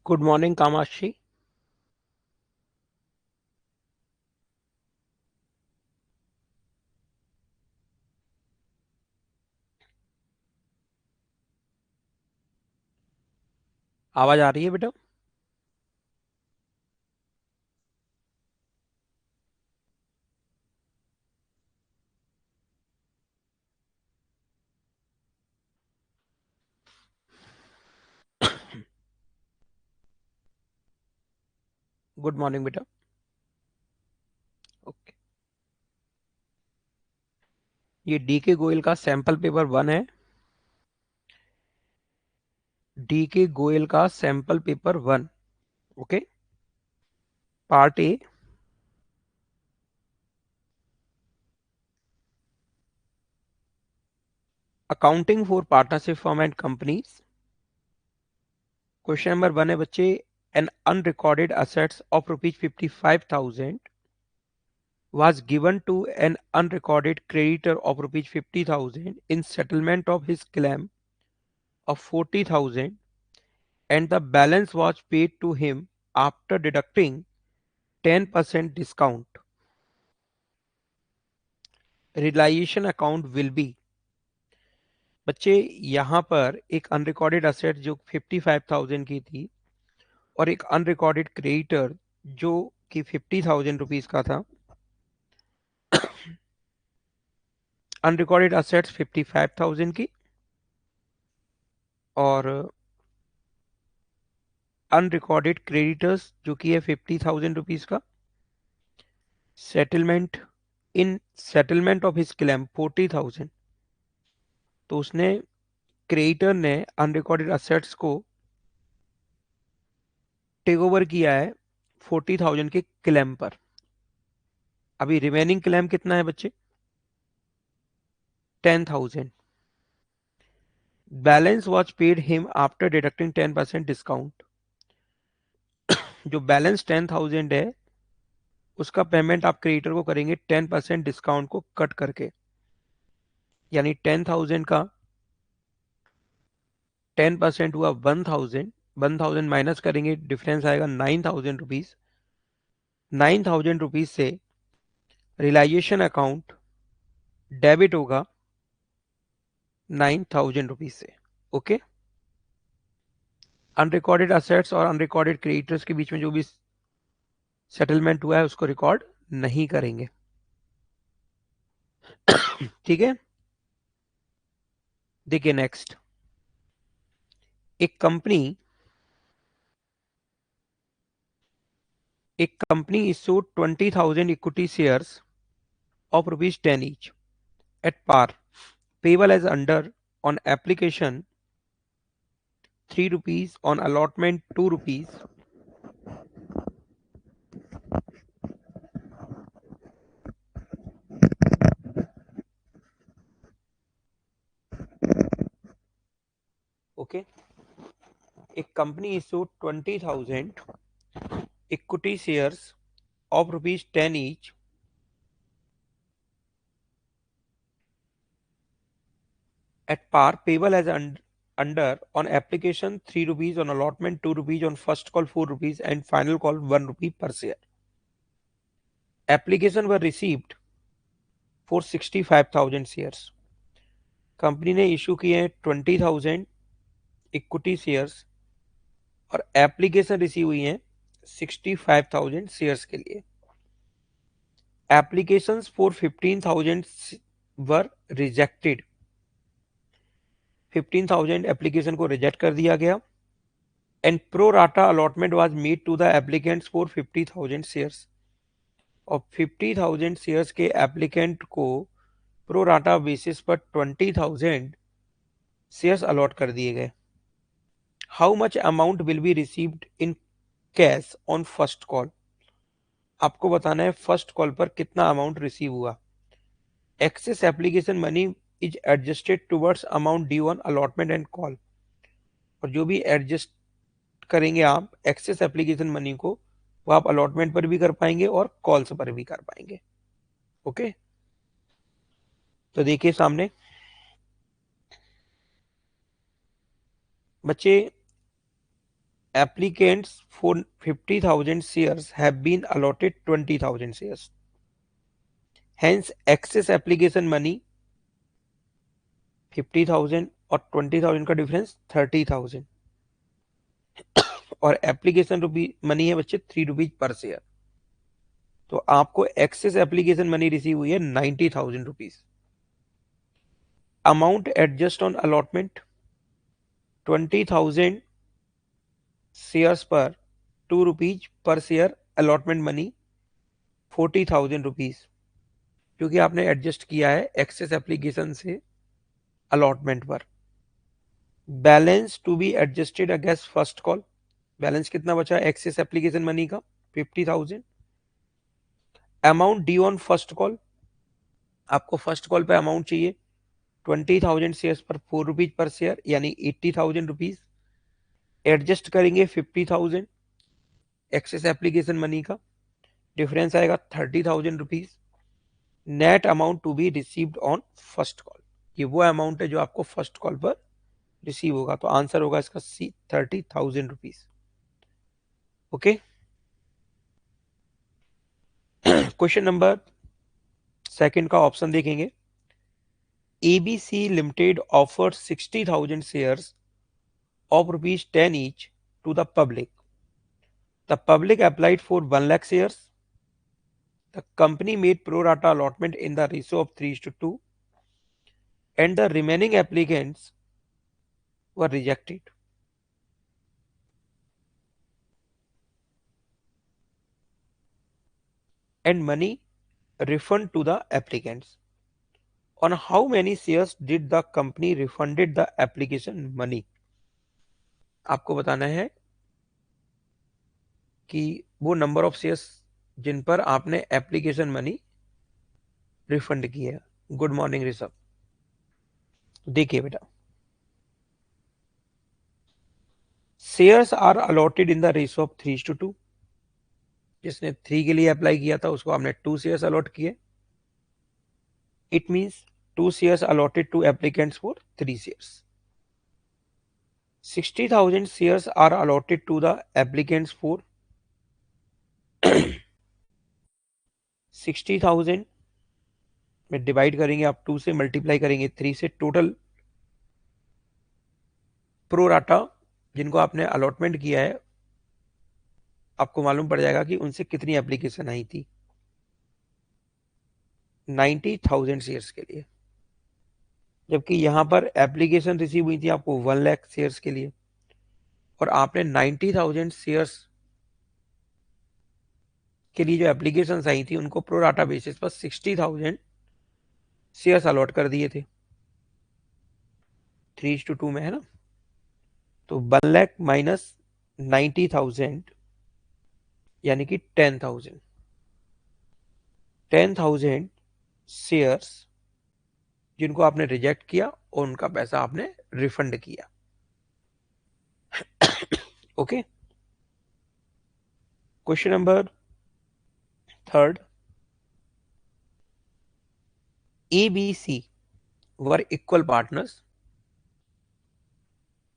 Good morning Kamakshi. आवाज आ रही है बेटा? गुड मॉर्निंग बेटा। ओके, ये डी के गोयल का सैंपल पेपर 1 है। डी के गोयल का sample paper 1। Okay, part A. Accounting for partnership firm and companies. Question number 1 है बच्चे, an unrecorded assets of ₹55,000 was given to an unrecorded creditor of ₹50,000 in settlement of his claim of 40,000, and the balance was paid to him after deducting 10% discount. Realization account will be। बच्चे यहाँ पर एक unrecorded asset जो 55,000 की थी और एक unrecorded creditor जो कि 50,000 रुपीज का था। अनरिकॉर्डेड असेट्स 55,000 की और अनरिकॉर्डेड क्रेडिटर्स जो कि है 50,000 रुपीज का। Settlement, in settlement of his claim 40,000। तो उसने, क्रेडिटर ने अनरिकॉर्डेड असेट्स को टेक ओवर किया है 40,000 के क्लेम पर। अभी रिमेनिंग क्लेम कितना है बच्चे? 10,000। Balance was paid him after deducting 10% discount. जो बैलेंस 10,000 है उसका पेमेंट आप क्रेडिटर को करेंगे 10% डिस्काउंट को कट करके। यानी 10,000 का 10% हुआ 1,000। 1,000 माइनस करेंगे, डिफरेंस आएगा 9,000 रुपीज। 9,000 रुपीज से रियलाइजेशन अकाउंट डेबिट होगा 9,000 रुपीज से। ओके, अनरिकॉर्डेड असेट्स और अनरिकॉर्डेड क्रेडिटर्स के बीच में जो भी सेटलमेंट हुआ है उसको रिकॉर्ड नहीं करेंगे। ठीक है, देखिए नेक्स्ट। एक company issued 20,000 equity shares of ₹10 each at par, payable as under on application ₹3, on allotment ₹2। Okay, एक company issued 20,000 equity shares of ₹10 each at par, payable as under on application ₹3, on allotment ₹2, on first call ₹4, and final call ₹1 per share. Application were received for 65,000 shares. Company ने issue किए हैं 20,000 equity shares और application receive हुई है 65,000 shares के लिए। Applications for 15,000 were rejected. 15,000 application को reject कर दिया गया। And pro rata allotment was made to the applicants for 50,000 shares. और 50,000 शेयर्स के एप्लीकेंट को प्रो राटा बेसिस पर 20,000 शेयर्स अलॉट कर दिए गए। How much amount will be received in cash on first call. आपको बताना है फर्स्ट कॉल पर कितना अमाउंट रिसीव हुआ। Excess application money is adjusted towards amount due on allotment and call. और जो भी एडजस्ट करेंगे आप एक्सेस एप्लीकेशन मनी को, वो आप अलॉटमेंट पर भी कर पाएंगे और कॉल्स पर भी कर पाएंगे। ओके, तो देखिए सामने बच्चे, applicants for 50,000 shares have been allotted 20,000 shares. Hence, excess application money 50,000 और 20,000 का डिफरेंस 30,000 और एप्लीकेशन मनी है बच्चे 3 रुपीज पर शेयर। तो आपको एक्सेस एप्लीकेशन मनी रिसीव हुई है 90,000 rupees. Amount adjust on allotment 20,000 shares पर 2 rupees per share allotment money 40,000 rupees, क्योंकि आपने एडजस्ट किया है एक्सेस एप्लीकेशन से अलॉटमेंट पर। Balance to be adjusted against first call, balance कितना बचा एक्सेस एप्लीकेशन मनी का 50,000। Amount due on first call, आपको फर्स्ट कॉल पे अमाउंट चाहिए 20,000 शेयर्स पर 4 रुपीज पर शेयर यानी 80,000 रुपीज। एडजस्ट करेंगे 50,000 एक्सेस एप्लीकेशन मनी का, डिफरेंस आएगा 30,000 rupees. Net amount to be received on first call, ये वो अमाउंट है जो आपको फर्स्ट कॉल पर रिसीव होगा। तो आंसर होगा इसका सी 30,000 rupees. Okay, question number second का ऑप्शन देखेंगे। ABC limited offered 60,000 shares of rupees 10 each to the public. The public applied for 1 lakh shares. The company made pro rata allotment in the ratio of 3:2 and the remaining applicants were rejected. And money refund to the applicants. On how many shares did the company refunded the application money? आपको बताना है कि वो number of shares जिन पर आपने application money refund की है। Good morning Rishabh. देखिए बेटा, shares are allotted in the ratio of 3:2। जिसने 3 के लिए अप्लाई किया था उसको हमने 2 शेयर्स अलॉट किए। It means 2 shares allotted to applicants for 3 shares. 60,000 shares are allotted to the applicants for 60,000 में डिवाइड करेंगे आप 2 से, मल्टीप्लाई करेंगे 3 से, टोटल प्रो राटा जिनको आपने अलॉटमेंट किया है आपको मालूम पड़ जाएगा कि उनसे कितनी एप्लीकेशन आई थी 90,000 शेयर्स के लिए, जबकि यहां पर एप्लीकेशन रिसीव हुई थी आपको 1 लाख शेयर्स के लिए और आपने 90,000 शेयर्स के लिए जो एप्लीकेशन आई थी उनको प्रो राटा बेसिस पर 60,000 शेयर्स अलॉट कर दिए थे। 3:2 में है ना, तो 1 लाख माइनस 90,000 यानी कि 10,000 शेयर्स जिनको आपने रिजेक्ट किया और उनका पैसा आपने रिफंड किया। Okay, question number third. ABC were equal partners.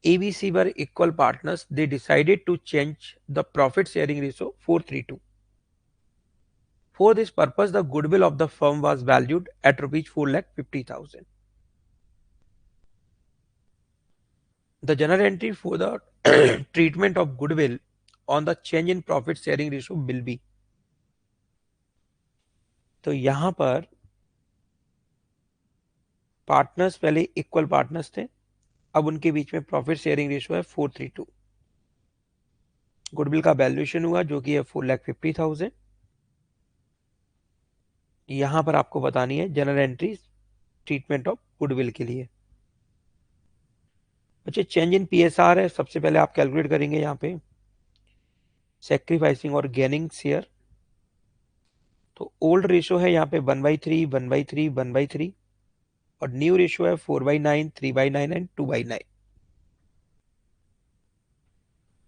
ABC were equal partners. They decided to change the profit sharing ratio 4:3:2. For this purpose, the goodwill of the firm was valued at rupees 4,50,000. The journal entry for the treatment of goodwill on the change in profit sharing ratio will be. तो यहां पर partners पहले equal partners थे, अब उनके बीच में profit sharing ratio है 4:3:2। Goodwill का वैल्यूएशन हुआ जो कि है 4,50,000। यहां पर आपको बतानी है general entries treatment of goodwill के लिए। बच्चे चेंज इन पीएसआर है, सबसे पहले आप कैलकुलेट करेंगे यहाँ पे सैक्रिफाइसिंग और गेनिंग शेयर। तो ओल्ड रेशियो है यहाँ पे 1/3, 1/3, 1/3 और न्यू रेशियो है 4/9, 3/9 एंड 2/9।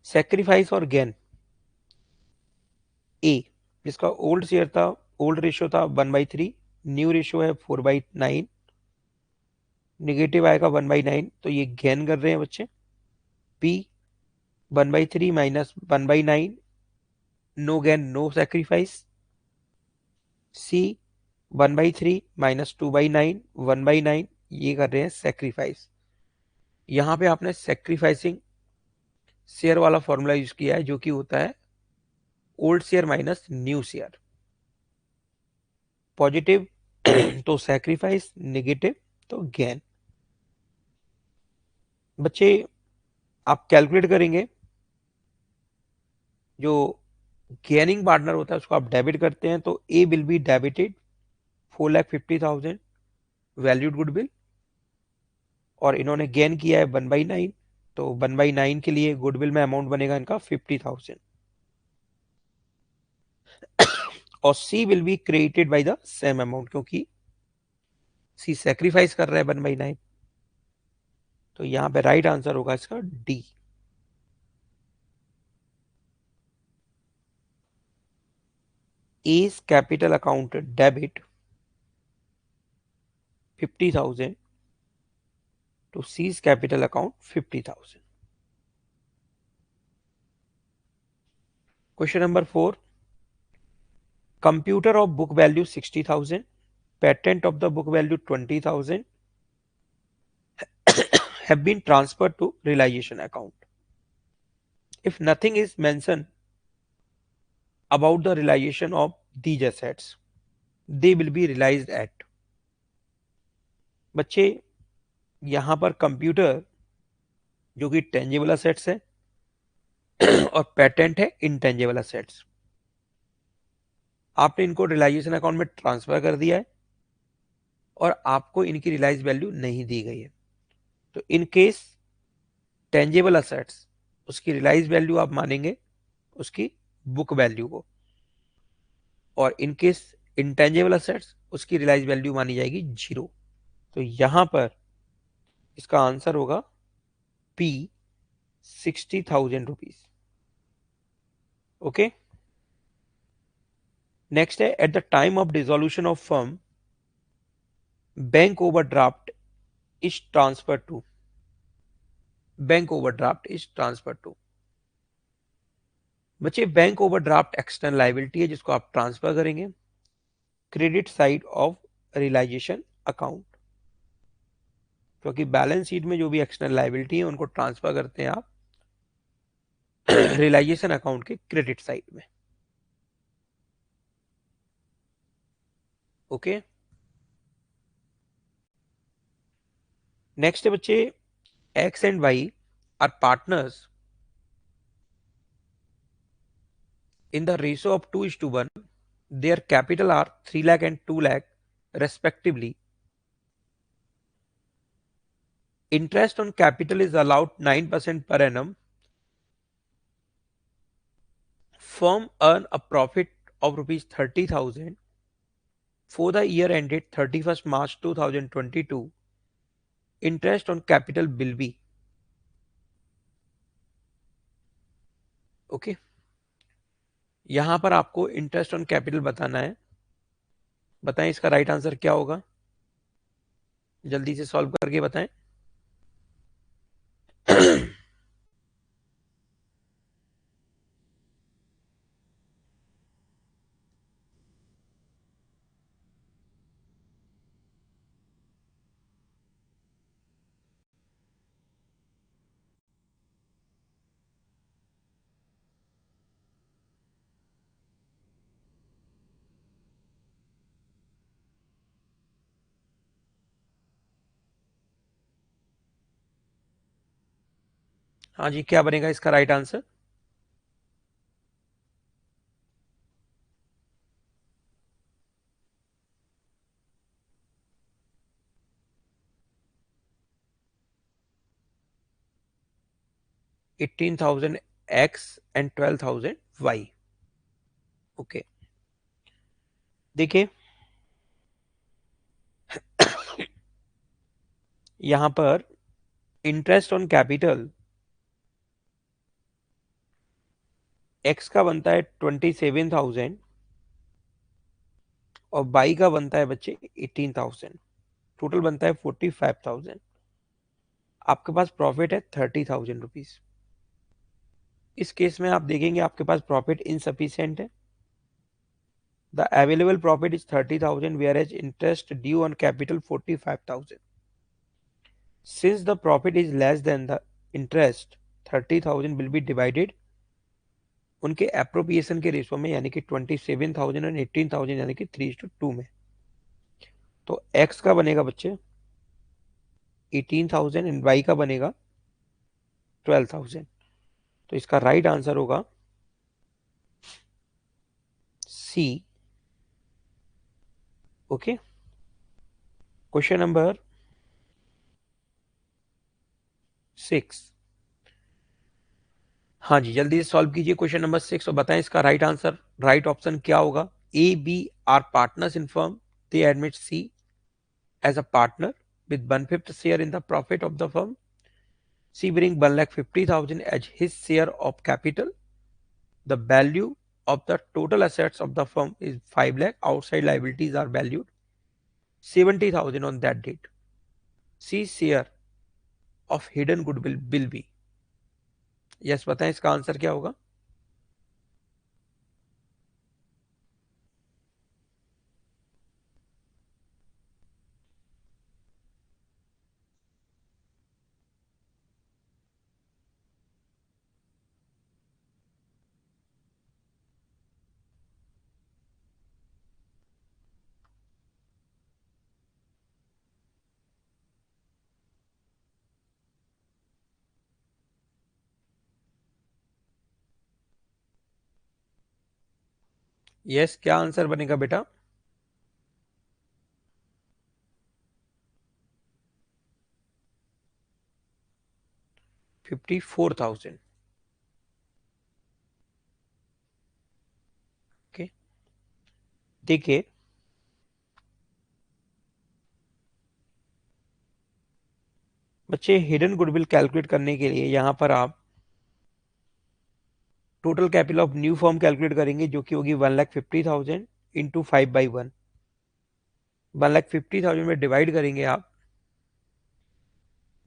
सैक्रिफाइस और गेन ए, जिसका ओल्ड शेयर था, ओल्ड रेशियो था 1/3, न्यू रेशियो है 4/9, नेगेटिव आएगा 1/9, तो ये गेन कर रहे हैं बच्चे। B 1/3 minus 1/9, no gain, no sacrifice. C 1/3 minus 2/9, 1/9, ये कर रहे हैं सेक्रीफाइस। यहां पे आपने सेक्रीफाइसिंग शेयर वाला फॉर्मूला यूज किया है, जो कि होता है old share minus new share. Positive तो सेक्रीफाइस, नेगेटिव तो गेन। बच्चे आप कैलकुलेट करेंगे, जो गेनिंग पार्टनर होता है उसको आप डेबिट करते हैं, तो A will be debited 4,50,000 valued goodwill, और इन्होंने गेन किया है 1/9, तो 1/9 के लिए गुडविल में अमाउंट बनेगा इनका 50,000, और C will be created by the same amount, क्योंकि सी सेक्रीफाइस कर रहा है 1/9। तो यहां पे राइट आंसर होगा इसका D. A's capital account debit 50,000 to C's capital account 50,000. Question number 4. Computer of book value 60,000, patent of the book value 20,000 have been transferred to realization account. If nothing is mentioned about the realization of these assets, they will be realized at. बच्चे यहां पर computer जो कि tangible assets है और patent है intangible assets, आपने इनको रिलाइजेशन अकाउंट में ट्रांसफर कर दिया है और आपको इनकी रिलाइज वैल्यू नहीं दी गई है। तो इन केस टेंजिबल असेट्स, उसकी रिलाइज वैल्यू आप मानेंगे उसकी बुक वैल्यू को, और इन केस इंटेंजिबल असेट्स उसकी रिलाइज वैल्यू मानी जाएगी 0। तो यहां पर इसका आंसर होगा पी 60,000 रुपीज। ओके, नेक्स्ट है at the time of dissolution of firm bank overdraft is transfer to, bank overdraft is transfer to. बच्चे बैंक ओवरड्राफ्ट एक्सटर्नल लायबिलिटी है जिसको आप ट्रांसफर करेंगे credit side of realisation account, क्योंकि balance sheet में जो भी एक्सटर्नल लायबिलिटी है उनको ट्रांसफर करते हैं आप रियलाइजेशन अकाउंट के क्रेडिट साइड में। ओके, नेक्स्ट है बच्चे X and Y are partners in the ratio of 2:1, their capital are 3 lakh and 2 lakh respectively. Interest on capital is allowed 9% per annum. Firm earn a profit of rupees 30,000 for the year ended 31st March 2022. Interest on capital will be. Okay, यहां पर आपको interest on capital बताना है। बताएं इसका right answer क्या होगा, जल्दी से सॉल्व करके बताएं। हाँ जी, क्या बनेगा इसका right answer? $18,000 X and 12,000 Y। Okay, देखिए यहां पर इंटरेस्ट ऑन कैपिटल एक्स का बनता है 27,000 और बाई का बनता है बच्चे 18,000, टोटल बनता है 45,000। आपके पास प्रॉफिट है 30,000 रुपीज। इस केस में आप देखेंगे आपके पास प्रॉफिट इनसफिशिएंट है. The available profit is 30,000 whereas interest due on capital 45,000. Since the profit is less than the interest, 30,000 will be divided उनके एप्रोप्रिएशन के रेशो में, यानी कि 27,000 और 18,000 यानी कि 3:2 में. तो x का बनेगा बच्चे 18,000 एंड y का बनेगा 12,000. तो इसका राइट आंसर होगा सी. Okay, question number 6. हाँ जी, जल्दी से सॉल्व कीजिए क्वेश्चन नंबर 6 और बताएं इसका राइट आंसर, राइट ऑप्शन क्या होगा. A B are partners in firm. They admit C as a partner with 1/5 share in the profit of the firm. C bring 1,50,000 as his share of capital. The value of the total assets of the firm is 5 lakh. Outside liabilities are valued 70,000 on that date. C share of hidden goodwill will be. Yes, बताएं इसका answer क्या होगा. Yes, क्या answer बनेगा बेटा. 54,000. Okay, देखिए बच्चे, hidden goodwill calculate करने के लिए यहां पर आप total capital of new firm calculate करेंगे, जो कि होगी 1,50,000 इंटू 5/1. 1,50,000 में डिवाइड करेंगे आप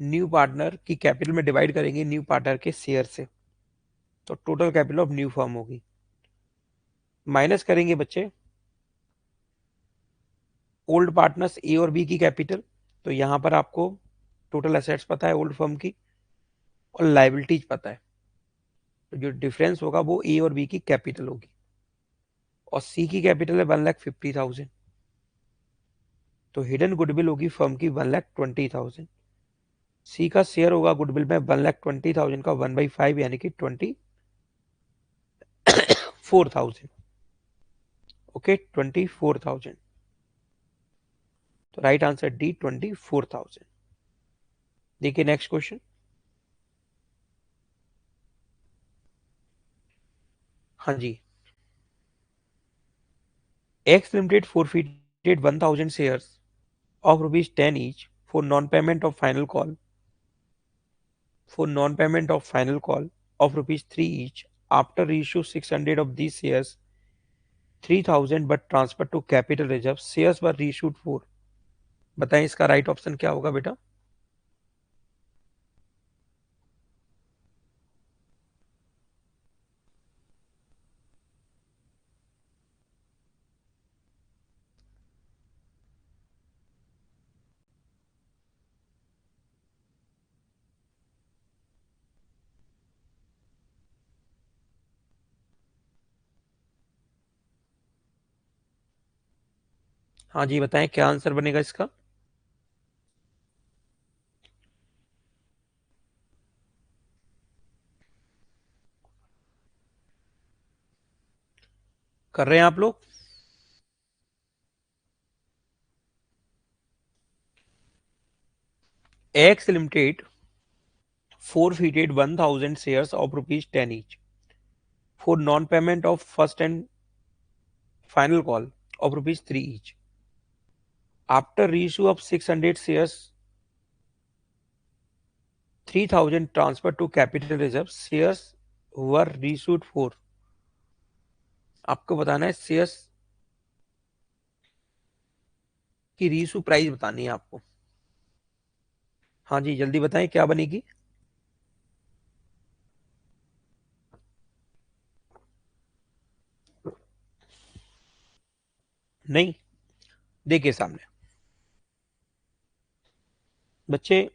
न्यू पार्टनर की कैपिटल में, डिवाइड करेंगे न्यू पार्टनर के शेयर से, तो total capital of new firm होगी. माइनस करेंगे बच्चे ओल्ड पार्टनर्स ए और बी की कैपिटल. तो यहां पर आपको टोटल एसेट्स पता है ओल्ड फर्म की और लाइबिलिटीज पता है, तो जो डिफरेंस होगा वो ए और बी की कैपिटल होगी. और सी की कैपिटल है 1,50,000, तो हिडन गुडविल होगी फर्म की 1,20,000. सी का शेयर होगा गुडविल में 1,20,000 का 1/5 यानी कि 24,000. ओके, 24,000. तो राइट आंसर डी 24,000. देखिए नेक्स्ट क्वेश्चन. हाँ जी, x limited forfeited 1,000 shares of ₹10 each for non-payment of final call of ₹3 each. After reissue 600 of these shares, 3,000 but transferred to capital reserve. Shares were reissued for. बताएं इसका right option क्या होगा बेटा. हाँ जी, बताएं क्या answer बनेगा इसका. कर रहे हैं आप लोग. X limited forfeited 1,000 shares of ₹10 each for non-payment of first and final call of ₹3 each. After reissue of 600 shares, 3,000 transferred to capital reserve. Shares were reissued for. आपको बताना है शेयर्स की रीइशू प्राइस बतानी है आपको. हाँ जी, जल्दी बताएं क्या बनेगी. नहीं, देखिए सामने बच्चे,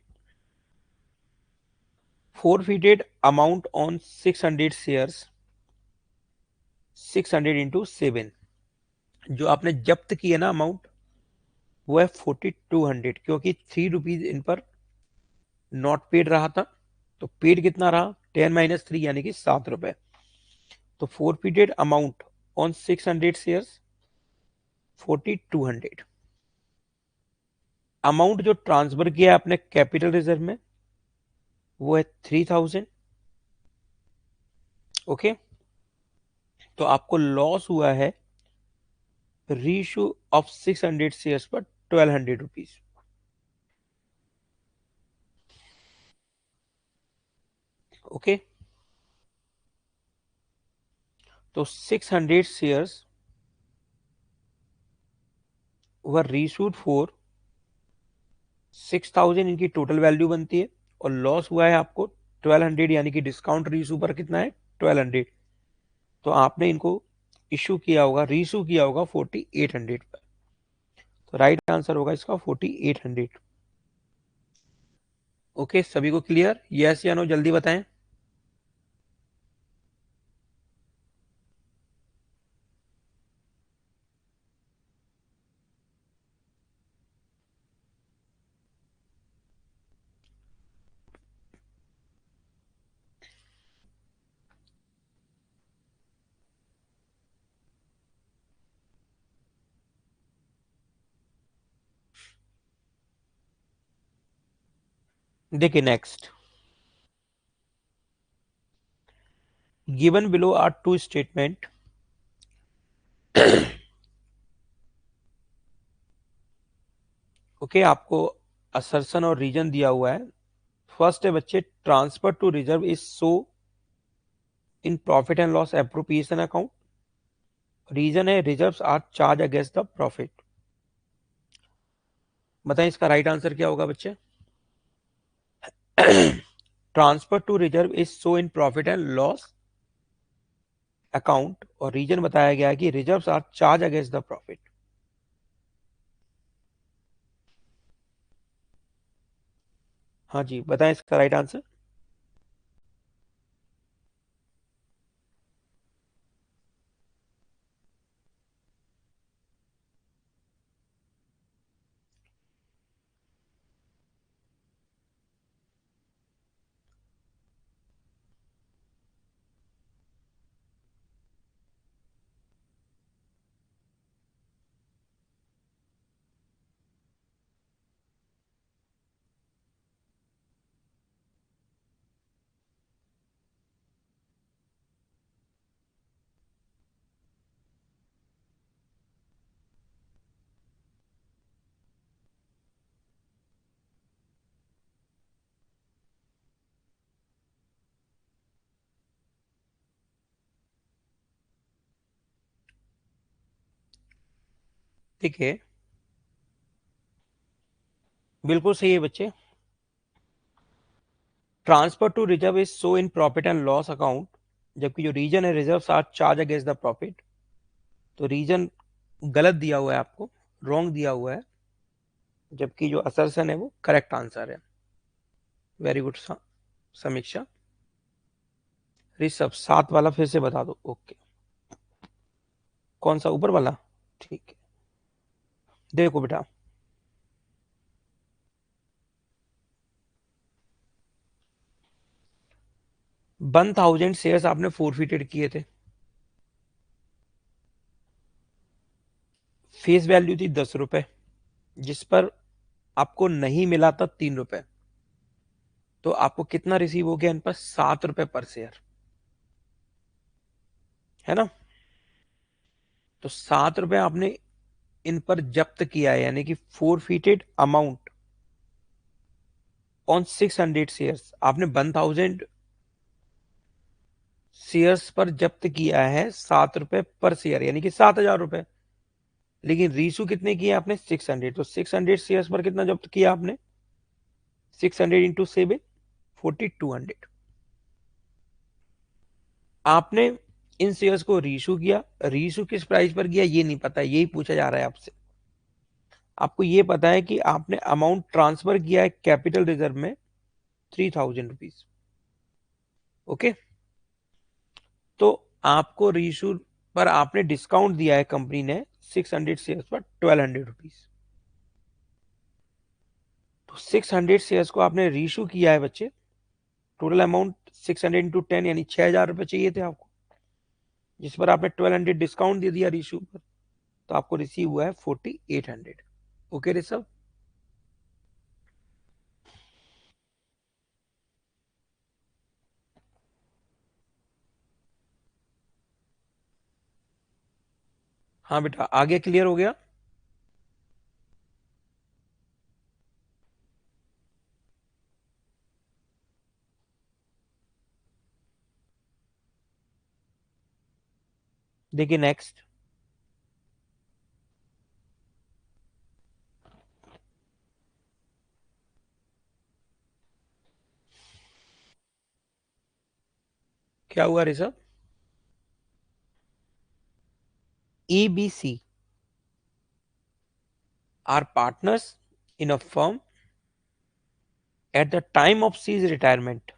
forfeited amount on 600 shares, 600 into 7, जो आपने जब्त किया ना अमाउंट, वो है 4200, क्योंकि 3 रुपीज इन पर नॉट पेड रहा था, तो पेड कितना रहा, 10 - 3 यानी कि 7 रुपए। तो forfeited amount on 600 shares 4200। Amount जो ट्रांसफर किया अपने कैपिटल रिजर्व में वो है 3000। ओके, तो आपको लॉस हुआ है रीइश्यू ऑफ 600 शेयर्स पर 1200 रुपीज। ओके, तो 600 शेयर्स वर रीइश्यूड फॉर 6000, इनकी टोटल वैल्यू बनती है, और लॉस हुआ है आपको 1200, यानी कि डिस्काउंट रीइश्यू पर कितना है 1200। तो आपने इनको इश्यू किया होगा, रीइश्यू किया होगा 4800 पर। तो राइट आंसर होगा इसका 4800। ओके, सभी को क्लियर? यस या नो जल्दी बताएं। देखिए next, given below are two statement. Okay, आपको असर्शन और रीजन दिया हुआ है। फर्स्ट है बच्चे, transfer to reserve is so in profit and loss appropriation account. Reason है reserves are charge against the profit. बताएं इसका राइट आंसर क्या होगा बच्चे। Transfer to reserve is so in profit and loss account, और reason बताया गया है कि reserves are charge against the profit. हाँ जी, बताएं इसका राइट आंसर। देखिए, बिल्कुल सही है बच्चे। Transfer to reserve is so in profit and loss account, जबकि जो रीजन है reserve are charge against the profit. तो रीजन गलत दिया हुआ है आपको, रॉन्ग दिया हुआ है, जबकि जो असर्शन है वो करेक्ट आंसर है। वेरी गुड समीक्षा। ऋषभ, 7 वाला फिर से बता दो। ओके, कौन सा, ऊपर वाला? ठीक है, देखो बेटा, 1000 शेयर्स आपने फोरफिटेड किए थे। फेस वैल्यू थी 10 रुपए, जिस पर आपको नहीं मिला था 3 रुपए। तो आपको कितना रिसीव हो गया इन पर, 7 रुपए पर शेयर, है ना। तो 7 रुपए आपने इन पर जब्त किया है, यानी कि फोरफिटेड अमाउंट ऑन 600 शेयर्स आपने 1000 शेयर्स पर जब्त किया है 7 रुपए पर शेयर, यानी कि 7000 रुपए। लेकिन रीशू कितने किए आपने, 600। तो 600 शेयर्स पर कितना जब्त किया आपने, 600 इंटू 7, 4200। आपने इन शेयर्स को रीइशू किया। रीइशू किस प्राइस पर किया ये नहीं पता, यही पूछा जा रहा है आपसे। आपको ये पता है कि आपने अमाउंट ट्रांसफर किया है कैपिटल रिजर्व में 3000 रुपीज। ओके, तो आपको रीइशू पर आपने डिस्काउंट दिया है कंपनी ने 600 शेयर्स पर 1200 रुपीज। तो 600 शेयर्स को आपने रीइशू किया है बच्चे। टोटल अमाउंट 600 इंटू 10 यानी 6000 रुपये चाहिए थे आपको, जिस पर आपने 1200 डिस्काउंट दे दिया रीइशू पर, तो आपको रिसीव हुआ है 4800। ओके ऋषभ। हाँ बेटा, आगे क्लियर हो गया। देखिए नेक्स्ट, क्या हुआ Rishabh? EBC are partners in a firm. At the time of C's retirement,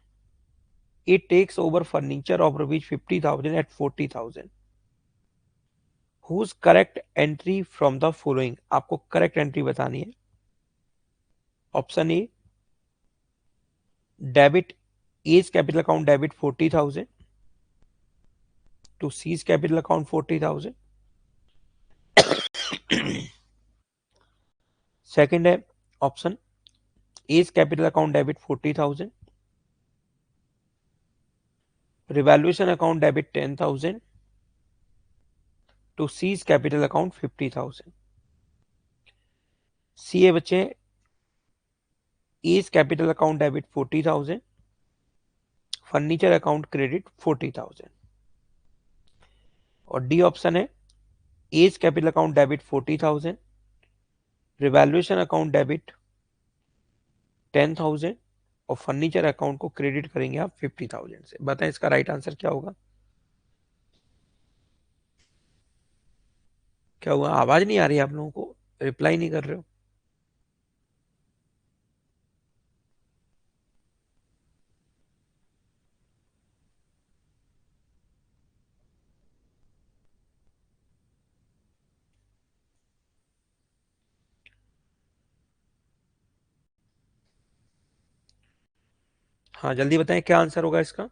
it takes over furniture of rupees 50,000 at 40,000. Whose correct entry from the following? आपको करेक्ट एंट्री बतानी है। Option A, debit A's capital account debit 40,000 to C's capital account 40,000। Second है option A's capital account debit 40,000, revaluation account debit 10,000 to C's capital account 50,000। C ए बच्चे A's capital account debit 40,000, furniture account credit 40,000। और D option है A's capital account debit 40,000, revaluation account debit 10,000 और furniture account को credit करेंगे आप 50,000 से। बताएं इसका राइट आंसर क्या होगा? क्या हुआ, आवाज नहीं आ रही आप लोगों को? रिप्लाई नहीं कर रहे हो? हाँ जल्दी बताएं क्या आंसर होगा इसका।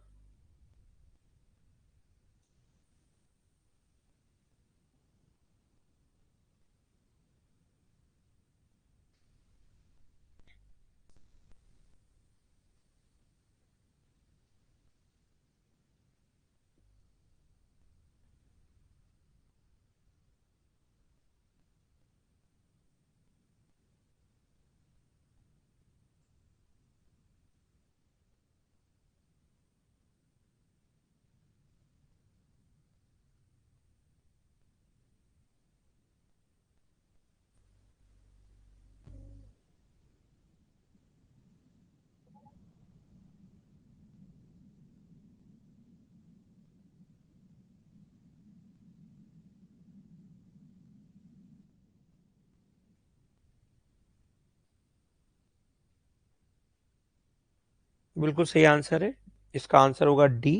बिल्कुल सही आंसर है, इसका आंसर होगा डी।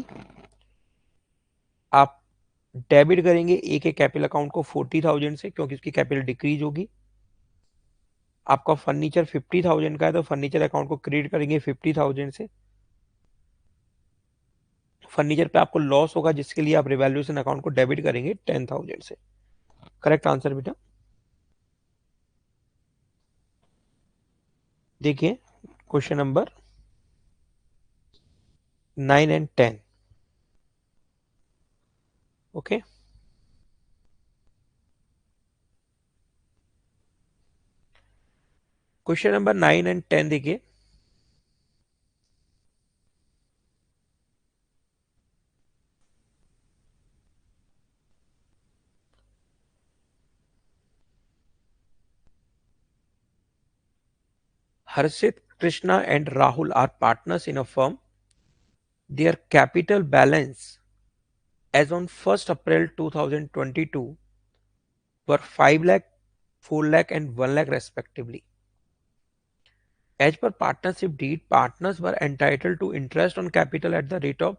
आप डेबिट करेंगे ए के कैपिटल अकाउंट को 40,000 से, क्योंकि उसकी कैपिटल डिक्रीज होगी। आपका फर्नीचर 50,000 का है तो फर्नीचर अकाउंट को क्रेडिट करेंगे 50,000 से। फर्नीचर पे आपको लॉस होगा जिसके लिए आप रिवैल्यूएशन अकाउंट को डेबिट करेंगे 10,000 से। करेक्ट आंसर बेटा। देखिए question number 9 and 10। Okay, question number 9 and 10 देखिए। हर्षित, Krishna and Rahul are partners in a firm. Their capital balance as on 1st April 2022 were 5 lakh, 4 lakh and 1 lakh respectively. As per partnership deed, partners were entitled to interest on capital at the rate of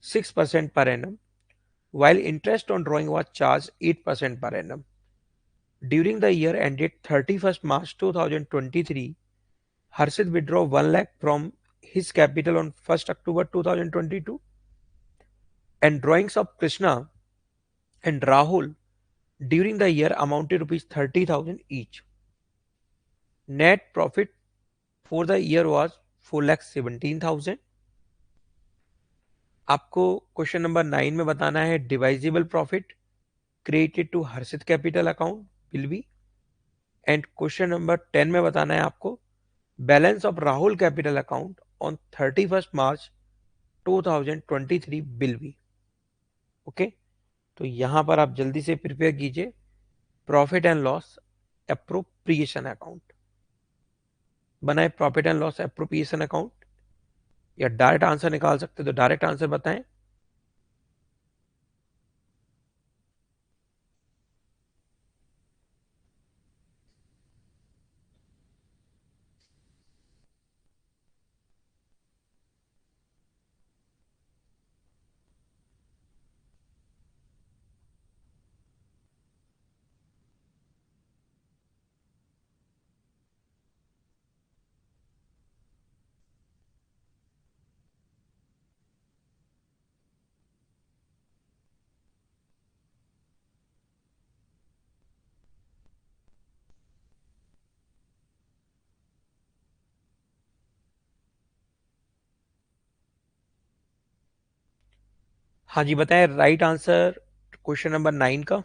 6% per annum, while interest on drawing was charged 8% per annum. During the year ended 31st March 2023, Harshit withdrew 1 lakh from his capital on 1st October 2022, and drawings of Krishna and Rahul during the year amounted to ₹30,000 each. Net profit for the year was 4,17,000. आपको question number 9 में बताना है divisible profit created to Harshit capital account will be, and question number 10 में बताना है आपको balance of Rahul capital account on 31st March 2023 विल बी। ओके, तो यहां पर आप जल्दी से प्रिपेयर कीजिए profit and loss appropriation account. बनाए profit and loss appropriation account, या डायरेक्ट आंसर निकाल सकते तो डायरेक्ट आंसर बताएं। हाँ जी बताएं राइट आंसर क्वेश्चन नंबर 9 का।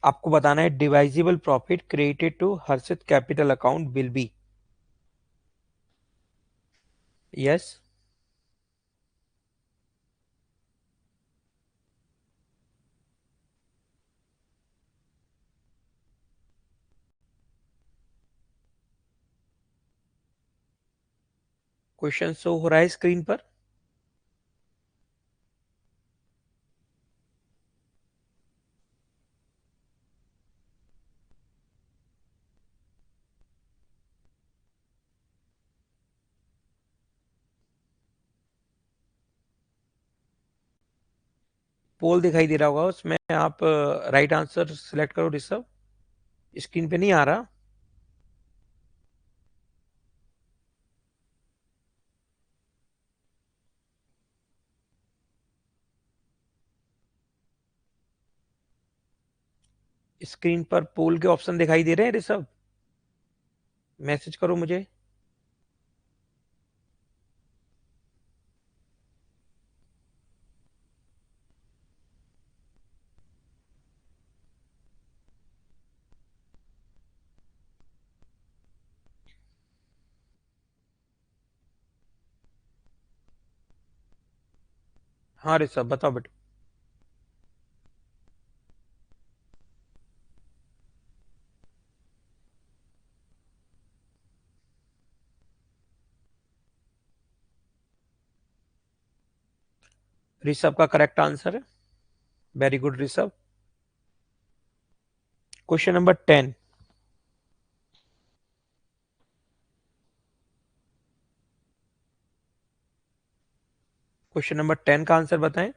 आपको बताना है divisible profit created to Harshit capital account will be. Yes, question show हो रहा है स्क्रीन पर। पोल दिखाई दे रहा होगा, उसमें आप राइट आंसर सिलेक्ट करो ऋषभ। स्क्रीन पे नहीं आ रहा। स्क्रीन पर पोल के ऑप्शन दिखाई दे रहे हैं ऋषभ, मैसेज करो मुझे। हाँ ऋषभ बताओ बेटा। ऋषभ का करेक्ट आंसर है, very good Rishabh. Question number 10। Question number 10 का आंसर बताएं।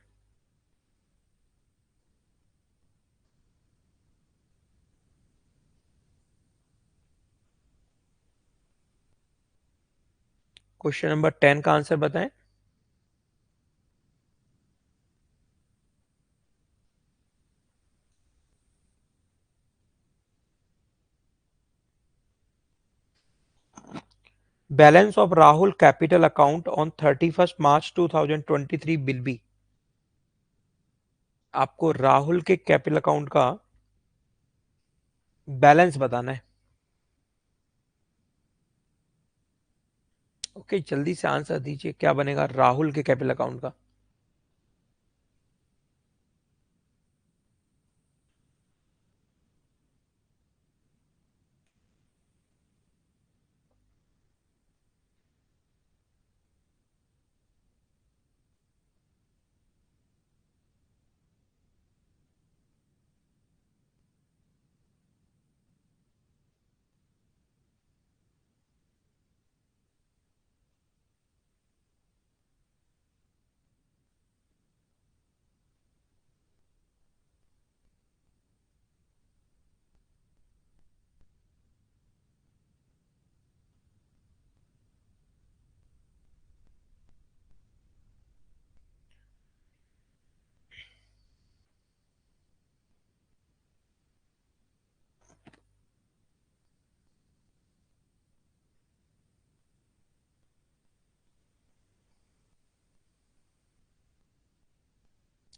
क्वेश्चन नंबर 10 का आंसर बताएं। Balance of Rahul capital account on 31 मार्च 2023 विल बी। आपको राहुल के कैपिटल अकाउंट का बैलेंस बताना है। ओके, जल्दी से आंसर दीजिए, क्या बनेगा राहुल के कैपिटल अकाउंट का।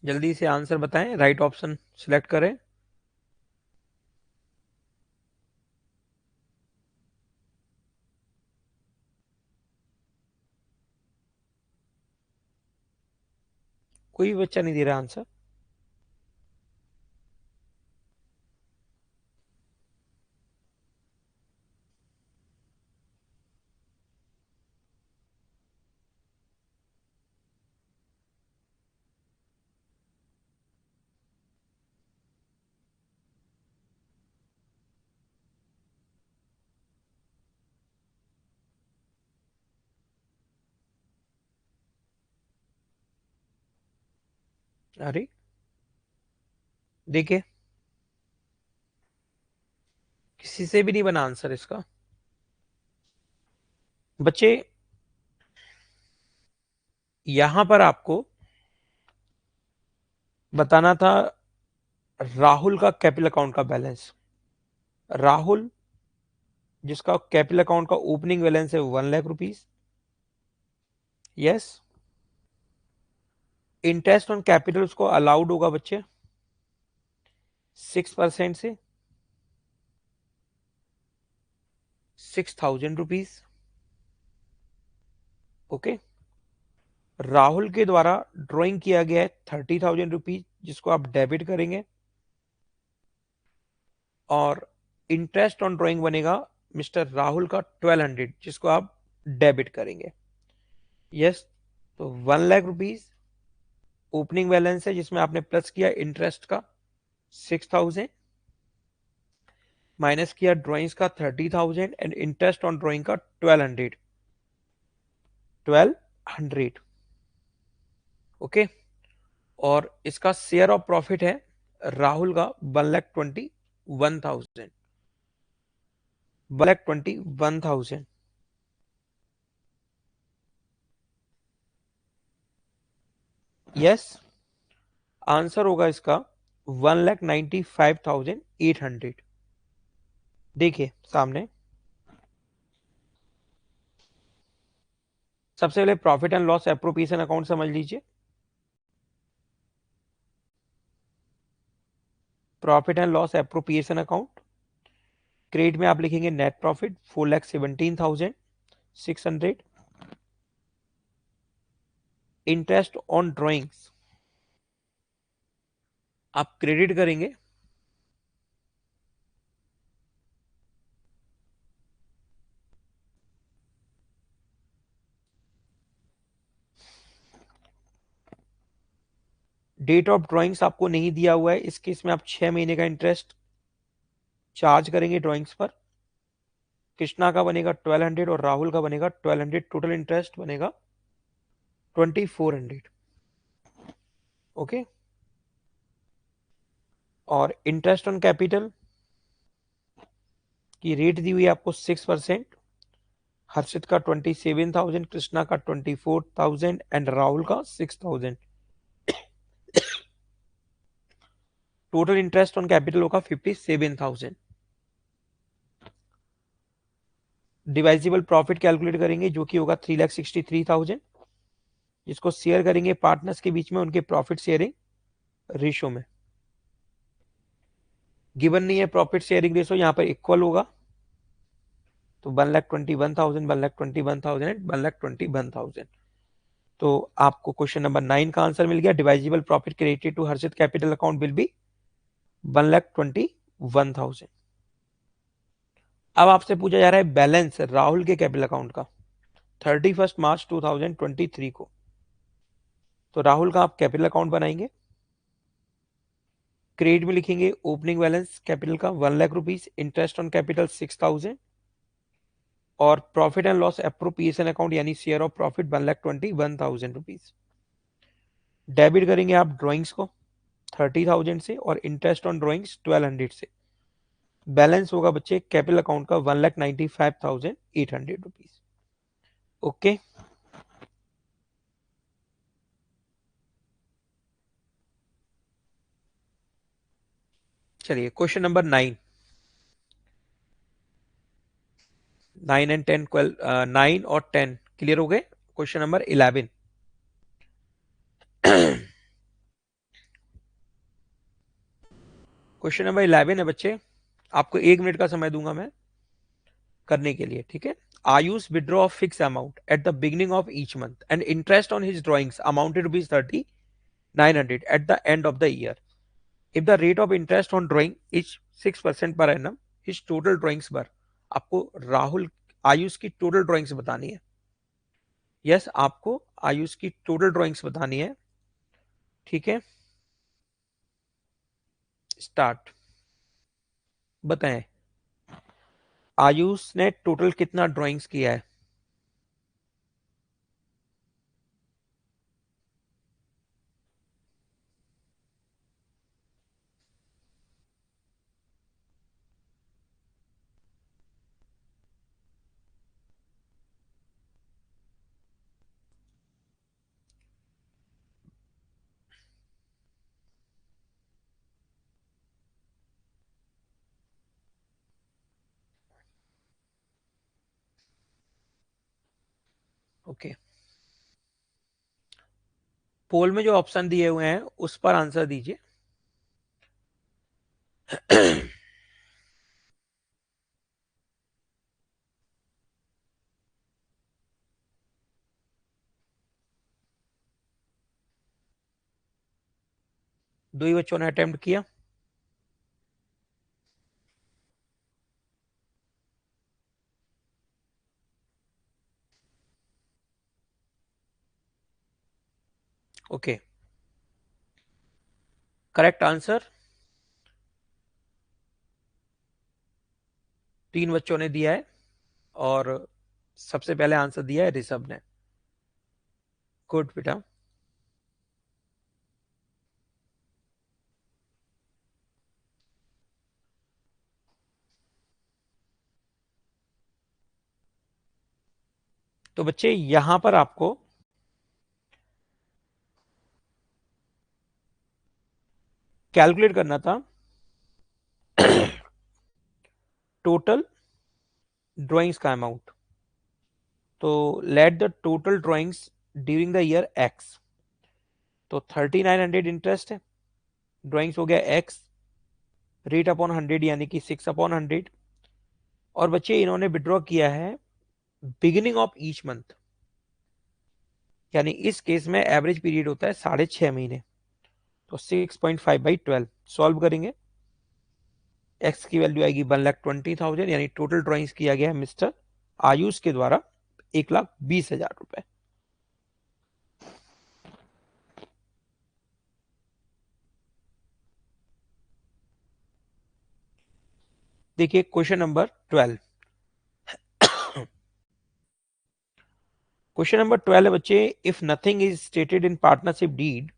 जल्दी से आंसर बताएं, राइट ऑप्शन सिलेक्ट करें। कोई बच्चा नहीं दे रहा आंसर। अरे देखिए, किसी से भी नहीं बना आंसर इसका। बच्चे, यहां पर आपको बताना था राहुल का कैपिटल अकाउंट का बैलेंस। राहुल जिसका कैपिटल अकाउंट का ओपनिंग बैलेंस है 1 lakh rupees. Yes. Interest on capital उसको अलाउड होगा बच्चे 6% से 6,000 रुपीज। ओके। राहुल के द्वारा ड्राइंग किया गया है 30,000 रुपीज, जिसको आप डेबिट करेंगे। और इंटरेस्ट ऑन ड्राइंग बनेगा मिस्टर राहुल का 1,200, जिसको आप डेबिट करेंगे। यस। तो 1 लाख रुपीज ओपनिंग बैलेंस है, जिसमें आपने प्लस किया इंटरेस्ट का 6,000, माइनस किया ड्राइंग्स का 30,000 एंड इंटरेस्ट ऑन ड्राइंग का 1,200। 1,200। ओके। और इसका शेयर ऑफ प्रॉफिट है राहुल का 1,21,000। 1,21,000। यस। आंसर होगा इसका 1,95,800। देखिए सामने, सबसे पहले profit and loss appropriation account समझ लीजिए। Profit and loss appropriation account, credit में आप लिखेंगे net profit 4,17,600। Interest on drawings आप क्रेडिट करेंगे डेट ऑफ ड्राइंग्स आपको नहीं दिया हुआ है, इस केस में आप 6 महीने का इंटरेस्ट चार्ज करेंगे ड्राइंग्स पर। कृष्णा का बनेगा 1,200 और राहुल का बनेगा 1,200। टोटल इंटरेस्ट बनेगा 2,400। ओके। और इंटरेस्ट ऑन कैपिटल की रेट दी हुई है आपको 6%। हर्षित का 27,000, कृष्णा का 24,000 एंड राहुल का 6,000। टोटल इंटरेस्ट ऑन कैपिटल होगा 57,000। डिवाइजिबल प्रॉफिट कैलकुलेट करेंगे जो कि होगा 3,63,000, जिसको शेयर करेंगे पार्टनर्स के बीच में उनके प्रॉफिट शेयरिंग रेशो में। गिवन नहीं है प्रॉफिट शेयरिंग रेशो, यहाँ पर इक्वल होगा, तो 1,21,000, 1,21,000 एंड 1,21,000। तो आपको क्वेश्चन नंबर 9 का आंसर मिल गया। Divisible profit credited to Harshit capital account will be 1,21,000। अब आपसे पूछा जा रहा है बैलेंस राहुल के कैपिटल अकाउंट का 31 मार्च 2023 को। तो राहुल का आप कैपिटल अकाउंट बनाएंगे, क्रेडिट में लिखेंगे ओपनिंग बैलेंस कैपिटल का 1 lakh rupees, interest on capital 6,000 और profit and loss appropriation account यानी share of profit 1,21,000 rupees. Debit करेंगे आप ड्रॉइंग्स को 30,000 से और इंटरेस्ट ऑन ड्रॉइंग्स 1,200 से। बैलेंस होगा बच्चे कैपिटल अकाउंट का 1,95,800 रुपीज। ओके, चलिए क्वेश्चन नंबर 9 एंड 10 9 और 10 क्लियर हो गए। क्वेश्चन नंबर 11 क्वेश्चन नंबर 11 है बच्चे, आपको 1 मिनट का समय दूंगा मैं करने के लिए, ठीक है। Ayush withdraw of fix amount at the beginning of each month and interest on his drawings amounted ₹30,900 eight the end of the year. If the rate of interest on drawing is 6% per annum, his total drawings पर। आपको राहुल आयुष की total drawings बतानी है। Yes, आपको आयुष की total drawings बतानी है, ठीक है। स्टार्ट, बताएं आयुष ने टोटल कितना ड्राइंग्स किया है। ओके, पोल में जो ऑप्शन दिए हुए हैं उस पर आंसर दीजिए। दो ही बच्चों ने अटेम्प्ट किया। ओके, करेक्ट आंसर 3 बच्चों ने दिया है और सबसे पहले आंसर दिया है ऋषभ ने। गुड बेटा। तो बच्चे यहां पर आपको कैलकुलेट करना था टोटल ड्राइंग्स का अमाउंट। तो let the total drawings during the year x. तो 3,900 इंटरेस्ट है, ड्राइंग्स हो गया एक्स, रेट अपॉन 100 यानी कि 6/100। और बच्चे इन्होंने विड्रॉ किया है बिगिनिंग ऑफ ईच मंथ, यानी इस केस में एवरेज पीरियड होता है 6.5 महीने। तो 6.5/12 सॉल्व करेंगे, एक्स की वैल्यू आएगी 1,20,000, यानी टोटल ड्राइंग्स किया गया है मिस्टर आयुष के द्वारा 1,20,000 रुपए। देखिए क्वेश्चन नंबर 12। क्वेश्चन नंबर 12 है बच्चे, if nothing is stated in partnership deed,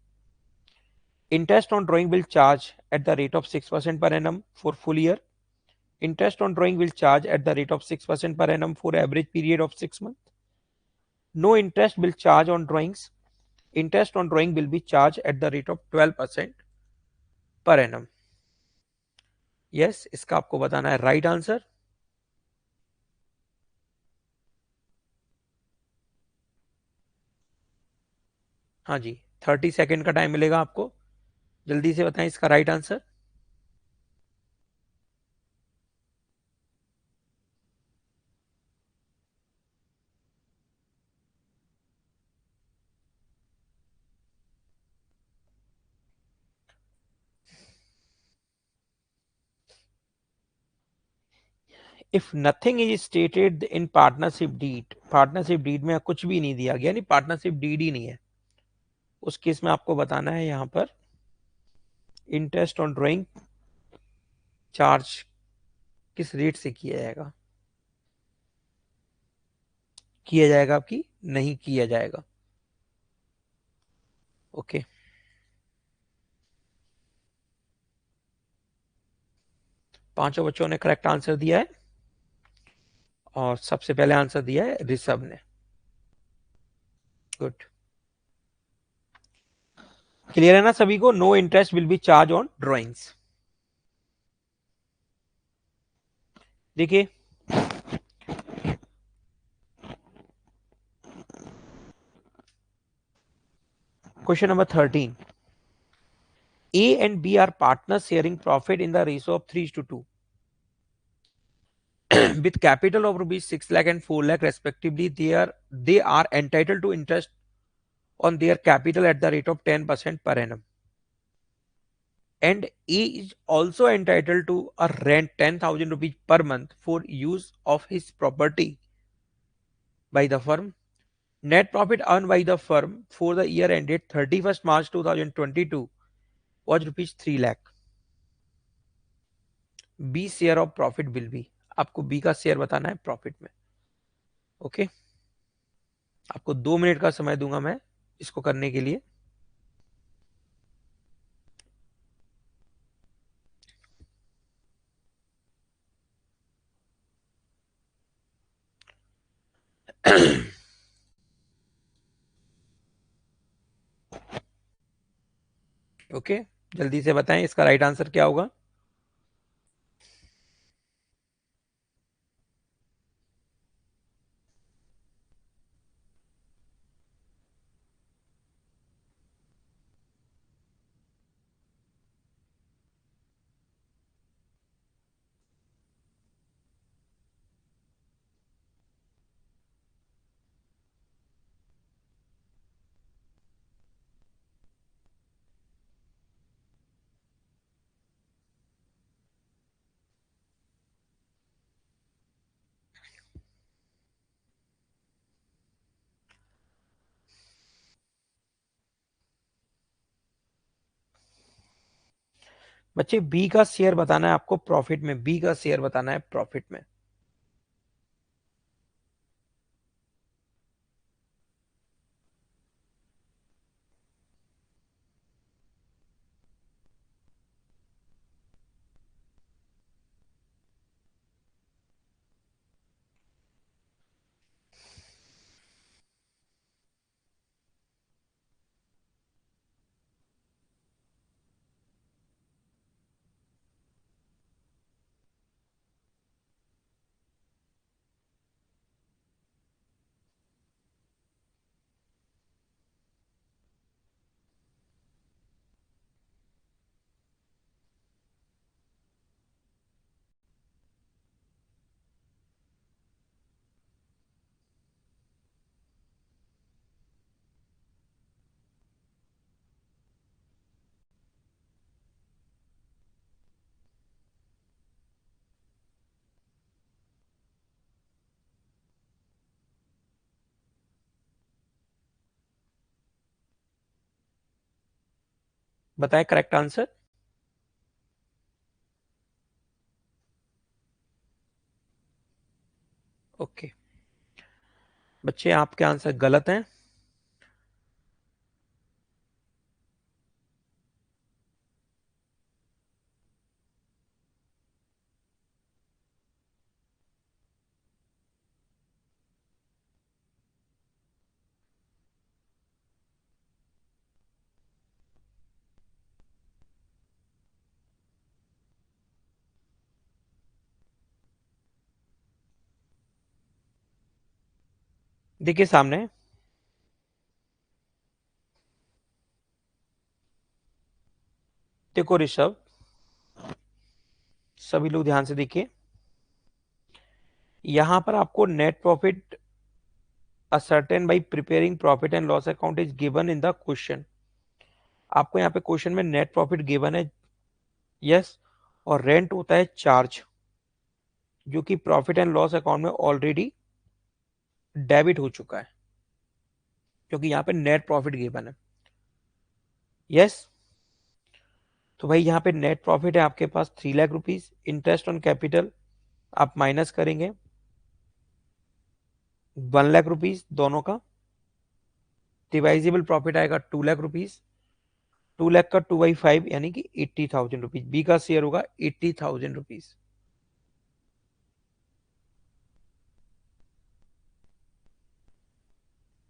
interest on drawing will charge at the rate of 6% per annum for full year. Interest on drawing will charge at the rate of 6% per annum for average period of 6 months. No interest will charge on drawings. Interest on drawing will be charged at the rate of 12% per annum. Yes, इसका आपको बताना है right answer. हाँ जी, 30 second का time मिलेगा आपको, जल्दी से बताएं इसका right answer. If nothing is stated in partnership deed में कुछ भी नहीं दिया गया, यानी पार्टनरशिप डीड ही नहीं है, उस केस में आपको बताना है यहां पर इंटरेस्ट ऑन ड्राइंग चार्ज किस रेट से किया जाएगा आपकी नहीं किया जाएगा। ओके, पांचों बच्चों ने करेक्ट आंसर दिया है और सबसे पहले आंसर दिया है ऋषभ ने। गुड, क्लियर है ना सभी को? No interest will be charge on drawings. देखिए question number 13, A and B are partners sharing profit in the ratio of 3:2 with capital of rupees 6 lakh and 4 lakh respectively. They are entitled to interest on their capital at the rate of 10% per annum. And A is also entitled to a rent 10,000 rupees per month for use of his property by the firm. Net profit earned by the firm for the year ended 31st March 2022 was rupees 3 lakh. B share of profit will be, आपको B का share बताना है profit में। Okay, आपको 2 minute का समय दूंगा मैं इसको करने के लिए। ओके, जल्दी से बताएं इसका राइट आंसर क्या होगा। बच्चे बी का शेयर बताना है आपको प्रॉफिट में, बी का शेयर बताना है प्रॉफिट में। बताएं करेक्ट आंसर। ओके बच्चे, आपके आंसर गलत हैं। देखिए सामने देखो ऋषभ, सभी लोग ध्यान से देखिए, यहां पर आपको net profit ascertain by preparing profit and loss account is given in the question. आपको यहाँ पे क्वेश्चन में नेट प्रॉफिट गिवन है, यस, और रेंट होता है चार्ज, जो कि प्रॉफिट एंड लॉस अकाउंट में ऑलरेडी डेबिट हो चुका है, क्योंकि यहाँ पे नेट प्रॉफिट गिवन है, यस। तो भाई यहाँ पे नेट प्रॉफिट है आपके पास 3 lakh rupees, interest on capital आप माइनस करेंगे 1 लाख रुपीज दोनों का, डिवाइजेबल प्रॉफिट आएगा 2 लाख रुपीज, 2 लाख का 2/5 यानी कि 80,000 रुपीज, बी का शेयर होगा 80,000 रुपीज।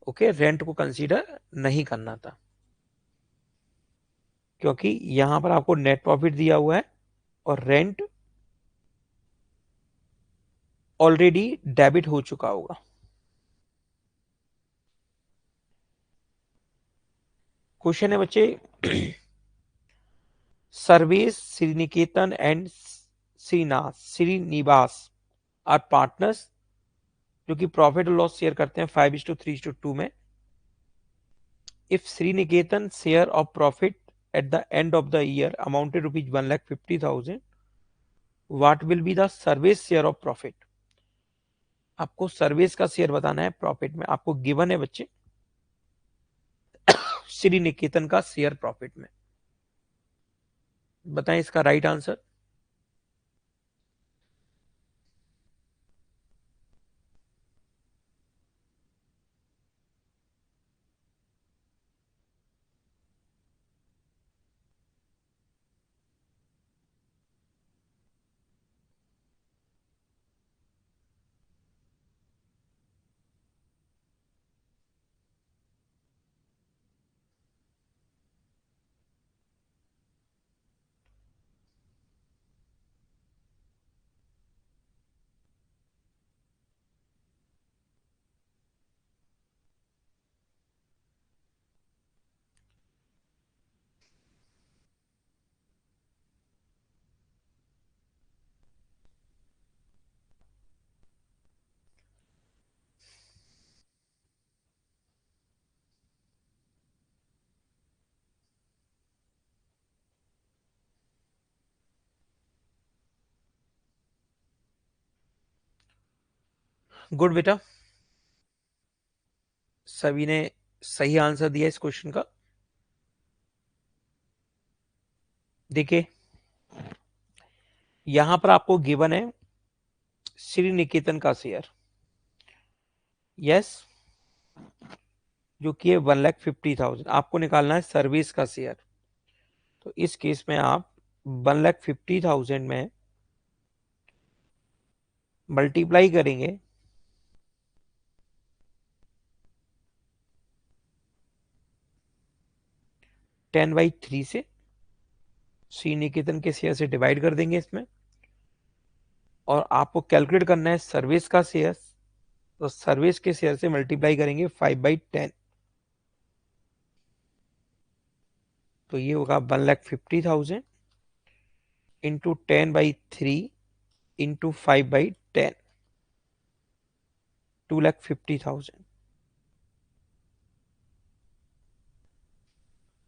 ओके, रेंट को कंसीडर नहीं करना था, क्योंकि यहां पर आपको नेट प्रॉफिट दिया हुआ है और रेंट ऑलरेडी डेबिट हो चुका होगा। क्वेश्चन है बच्चे, Sarvesh, Shriniketan and Shrinivas are partners, जो कि प्रॉफिट और लॉस शेयर करते हैं 5:3:2 में। If Shriniketan share of profit at the end of the year amounted rupees 1,50,000, what will be the service share of profit. आपको सर्विस का शेयर बताना है प्रॉफिट में, आपको गिवन है बच्चे श्रीनिकेतन का शेयर प्रॉफिट में। बताएं इसका राइट आंसर। गुड बेटा, सभी ने सही आंसर दिया इस क्वेश्चन का। देखिए यहां पर आपको गिवन है श्री निकेतन का शेयर, यस, जो कि है 1,50,000। आपको निकालना है सर्विस का शेयर, तो इस केस में आप 1,50,000 में मल्टीप्लाई करेंगे 10/3 से, श्री निकेतन के शेयर से डिवाइड कर देंगे इसमें, और आपको कैलकुलेट करना है सर्विस का शेयर, तो सर्विस के शेयर से मल्टीप्लाई करेंगे 5/10, तो ये होगा 1,50,000 इंटू 10/3 इंटू 5/10, 2,50,000।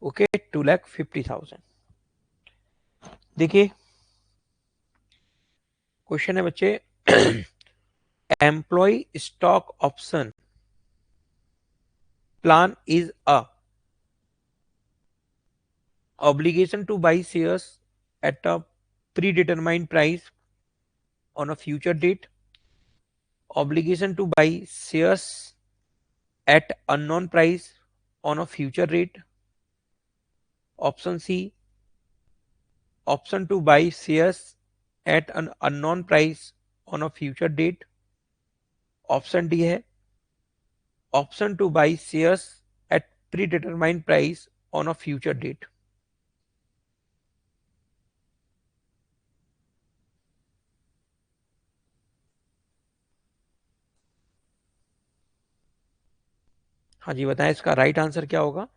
ओके, 2,50,000। देखिए क्वेश्चन है बच्चे, employ stock option plan is a obligation to buy shares at a predetermined price on a future date, obligation to buy shares at unknown price on a future rate, option C, option to buy shares at an unknown price on a future date, option D है option to buy shares at predetermined price on a future date। हाँ जी, बताएं इसका right answer क्या होगा।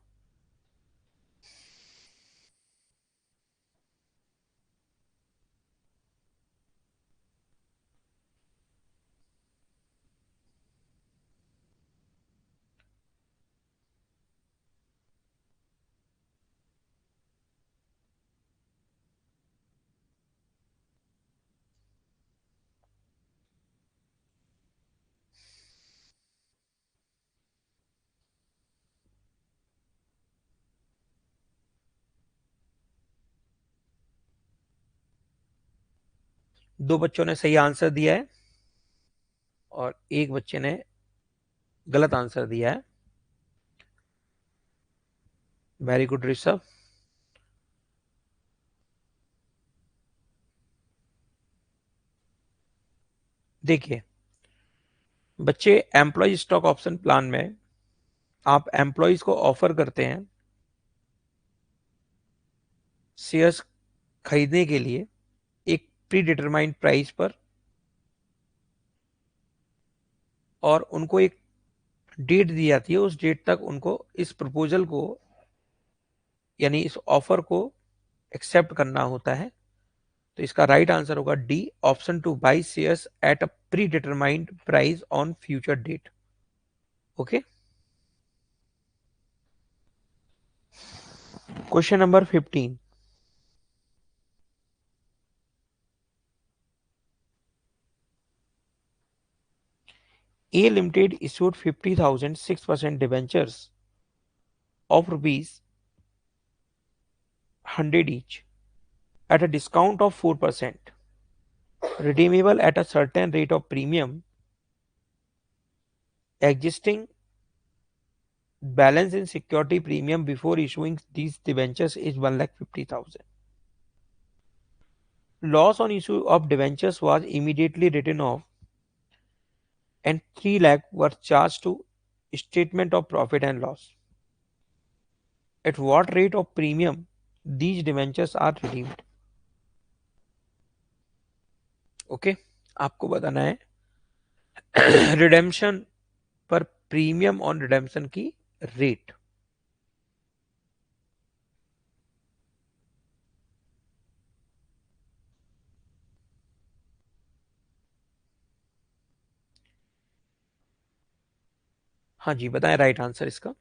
दो बच्चों ने सही आंसर दिया है और एक बच्चे ने गलत आंसर दिया है। Very good Rishabh. देखिए बच्चे, एम्प्लॉय स्टॉक ऑप्शन प्लान में आप एम्प्लॉयज को ऑफर करते हैं शेयर्स खरीदने के लिए एक प्री डिटरमाइंड प्राइस पर, और उनको एक डेट दी जाती है। उस डेट तक उनको इस प्रपोजल को, यानी इस ऑफर को एक्सेप्ट करना होता है। तो इसका राइट आंसर होगा D, option to, buy shares at a predetermined price on future date. Okay, question number 15। A Limited issued 50,000 6% debentures of rupees 100 each at a discount of 4%, redeemable at a certain rate of premium. Existing balance in security premium before issuing these debentures is 1,50,000. Loss on issue of debentures was immediately written off and 3 lakh were charged to statement of profit and loss. At what rate of premium these debentures are redeemed? Okay, आपको बताना है redemption पर premium on redemption की rate. हाँ जी, बताएं right answer इसका।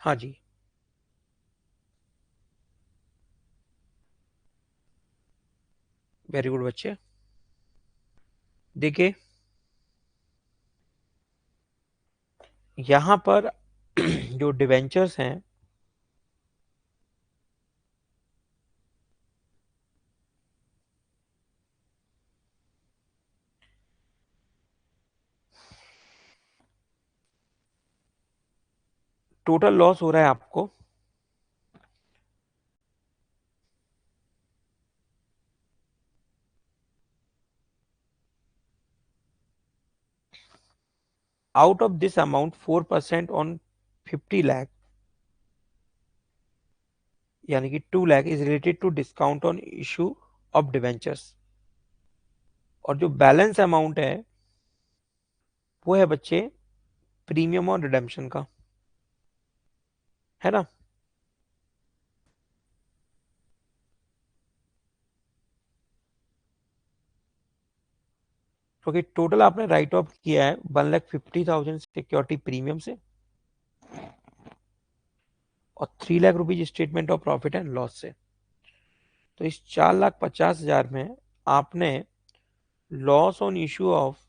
हाँ जी, very good बच्चे। देखिए यहां पर जो डिवेंचर्स हैं टोटल लॉस हो रहा है आपको out of this amount 4% on 50 lakh, यानी कि 2 lakh is related to discount on issue of debentures. और जो बैलेंस अमाउंट है वो है बच्चे प्रीमियम ऑन रिडेम्पशन का, है ना। क्योंकि टोटल आपने राइट ऑफ किया है 1,50,000 सिक्योरिटी प्रीमियम से और 3 lakh rupees statement of profit and loss से। तो इस 4,50,000 में आपने loss on issue of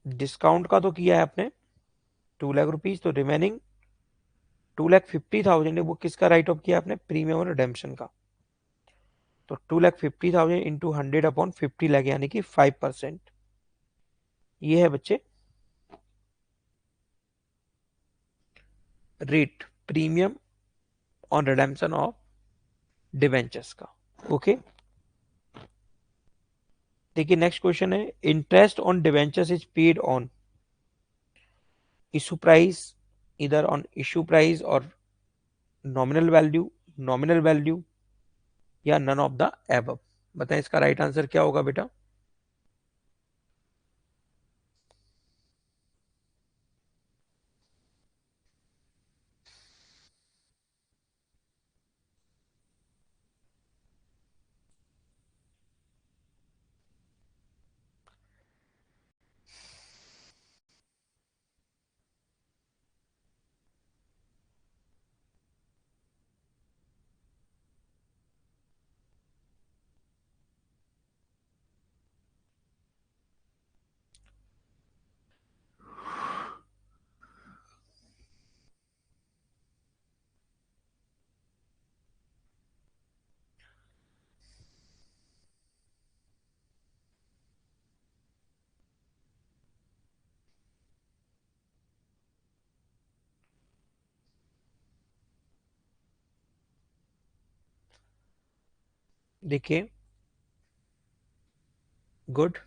discount का तो किया है आपने 2 लाख रुपीज, तो रिमेनिंग 2,50,000 है वो किसका राइट ऑफ किया आपने? प्रीमियम और रिडेम्पशन का। तो 2,50,000 इंटू 100/50 लाख यानी कि 5%। ये है बच्चे rate premium on redemption of debentures का। ओके, देखिए नेक्स्ट क्वेश्चन है, interest on debentures is paid on issue price, इधर ऑन इशू प्राइस और नॉमिनल वैल्यू या नन ऑफ द एबव। बताएं इसका राइट आंसर क्या होगा बेटा। देखिए गुड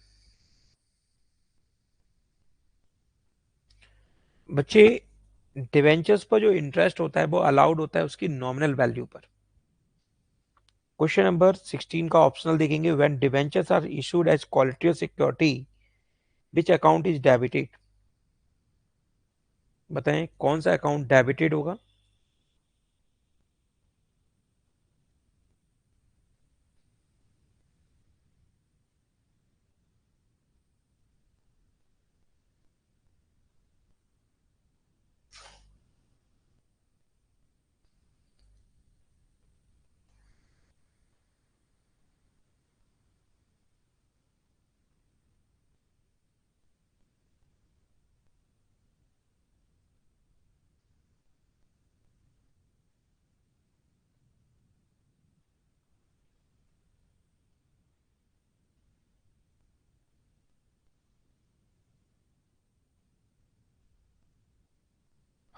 बच्चे, डिवेंचर्स पर जो इंटरेस्ट होता है वो अलाउड होता है उसकी नॉमिनल वैल्यू पर। क्वेश्चन नंबर 16 का ऑप्शनल देखेंगे, when debentures are issued as quality of security which account is debited. बताएं कौन सा अकाउंट डेबिटेड होगा।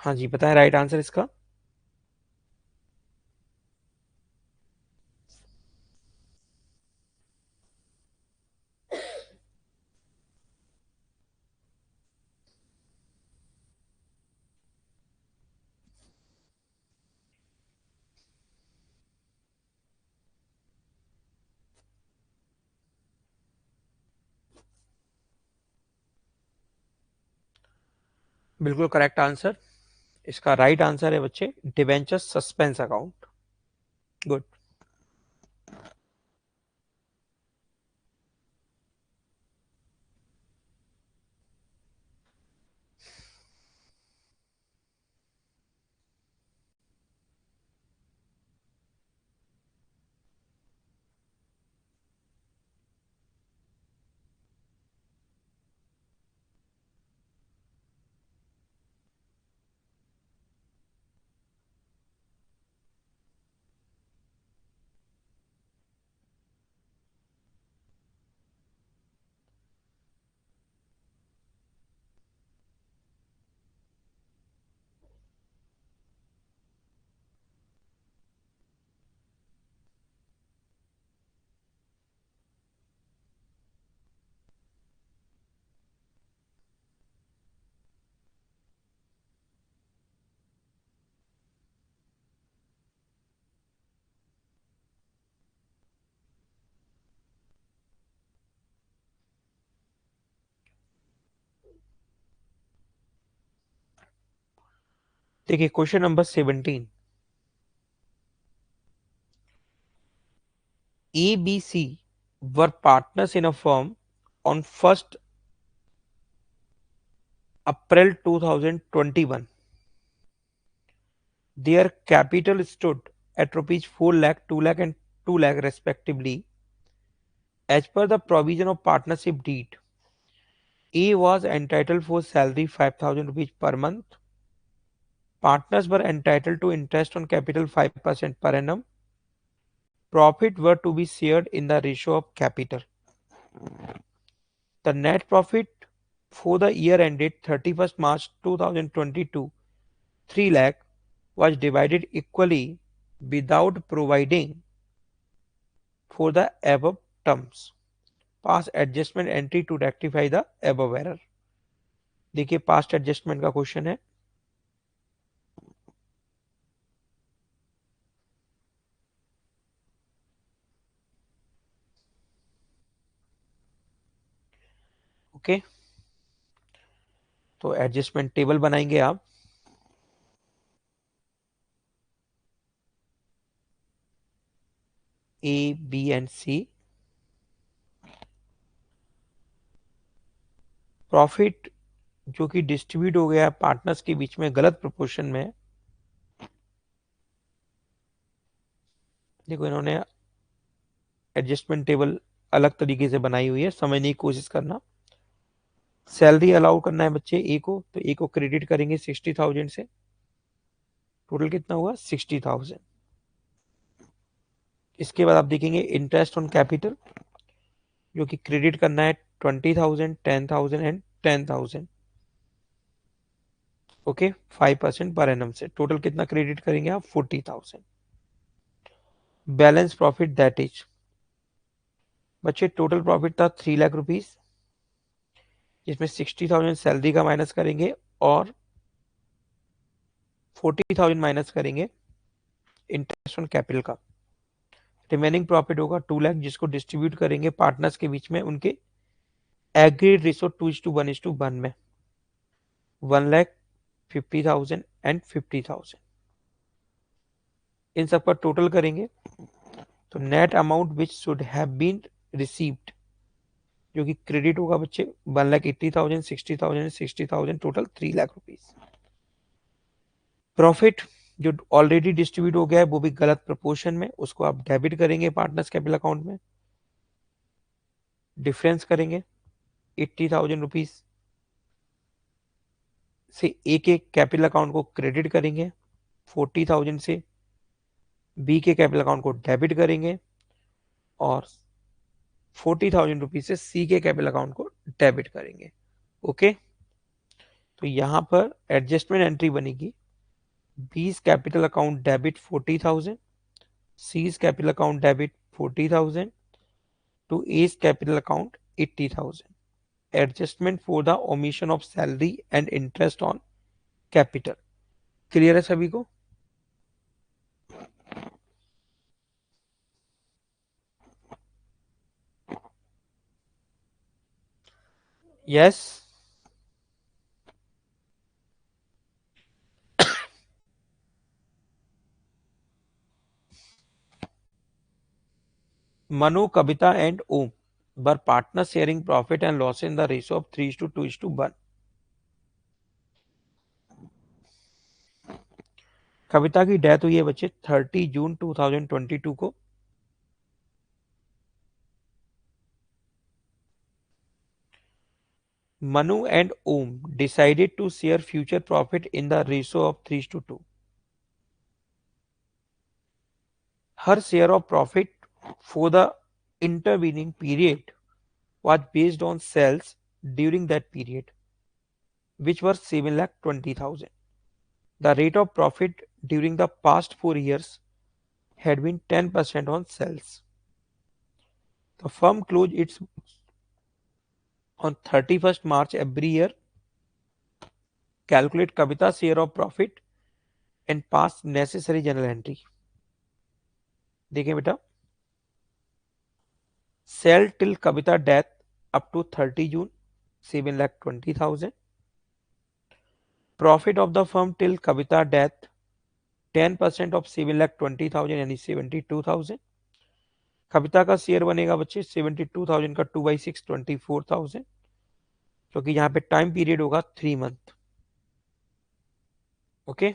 हाँ जी बताएं राइट आंसर इसका। बिल्कुल करेक्ट आंसर। इसका राइट आंसर है बच्चे डिवेंचर सस्पेंस अकाउंट। गुड। देखिए question number 17, ABC were partners in a firm on 1st April 2021. Their capital stood at rupees 4 lakh, 2 lakh and 2 lakh respectively. As per the provision of partnership deed, A was entitled for salary 5,000 rupees per month. Partners were entitled to interest on capital 5% per annum. profit were to be shared in the ratio of capital. The net profit for the year ended 31st March 2022, 3 lakh, was divided equally without providing for the above terms. Pass adjustment entry to rectify the above error. देखिए past adjustment का question है. Okay, तो adjustment table बनाएंगे आप. ए, B and C. Profit जो कि distribute हो गया पार्टनर्स के बीच में गलत प्रोपोर्शन में. देखो इन्होंने एडजस्टमेंट टेबल अलग तरीके से बनाई हुई है, समझने की कोशिश करना. सैलरी अलाउ करना है बच्चे ए को, तो ए को क्रेडिट करेंगे 60,000 से. टोटल कितना हुआ 60,000. इसके बाद आप देखेंगे इंटरेस्ट ऑन कैपिटल जो कि क्रेडिट करना है 20,000, 10,000 एंड 10,000. ओके, 5% पर एनम से. टोटल कितना क्रेडिट करेंगे आप 40,000. बैलेंस प्रॉफिट दैट इज, बच्चे टोटल प्रॉफिट था 3 लाख रुपीज, जिसमें 60,000 सैलरी का माइनस करेंगे और 40,000 माइनस करेंगे इंटरेस्ट ऑन कैपिटल का. रिमेनिंग प्रॉफिट होगा 2 लाख, जिसको डिस्ट्रीब्यूट करेंगे पार्टनर्स के बीच में उनके एग्रीड रेशो 2:1:1 में. 1,50,000 एंड 50,000. इन सब का टोटल करेंगे तो net amount which should have been received जो कि क्रेडिट होगा बच्चे 1,80,000, 60,000, 60,000, टोटल 3 लाख रुपीज. प्रॉफिट जो ऑलरेडी डिस्ट्रीब्यूट हो गया है वो भी गलत प्रोपोर्शन में, उसको आप डेबिट करेंगे पार्टनर्स कैपिटल अकाउंट में. डिफरेंस करेंगे 80,000 रुपीज से ए के कैपिटल अकाउंट को क्रेडिट करेंगे, 40,000 से बी के कैपिटल अकाउंट को डेबिट करेंगे और 40,000 रुपीज से सी के कैपिटल अकाउंट को डेबिट करेंगे. ओके, तो यहां पर एडजस्टमेंट एंट्री बनेगी B's capital account debit 40,000, C's capital account debit 40,000 to A's capital account 80,000. Adjustment for the omission of salary and interest on capital. Clear है सभी को? Yes. Manu, Kavita and Om were partners sharing profit and loss in the ratio of 3:2:1. कविता की death हुई है बच्चे 30 जून 2022 को. Manu and Om decided to share future profit in the ratio of 3:2. Her share of profit for the intervening period was based on sales during that period, which were 7,20,000. The rate of profit during the past 4 years had been 10% on sales. The firm closed its books on 31st March every year. Calculate Kavita's share of profit and pass necessary journal entry. देखें बेटा, sell till Kavita death up to 30 June 7,20,000. Profit of the firm till Kavita death 10% of 7,20,000 यानी 72,000. कविता का share बनेगा बच्चे 72,000 का 2/6 24,000, क्योंकि यहाँ पे टाइम पीरियड होगा 3 मंथ. ओके,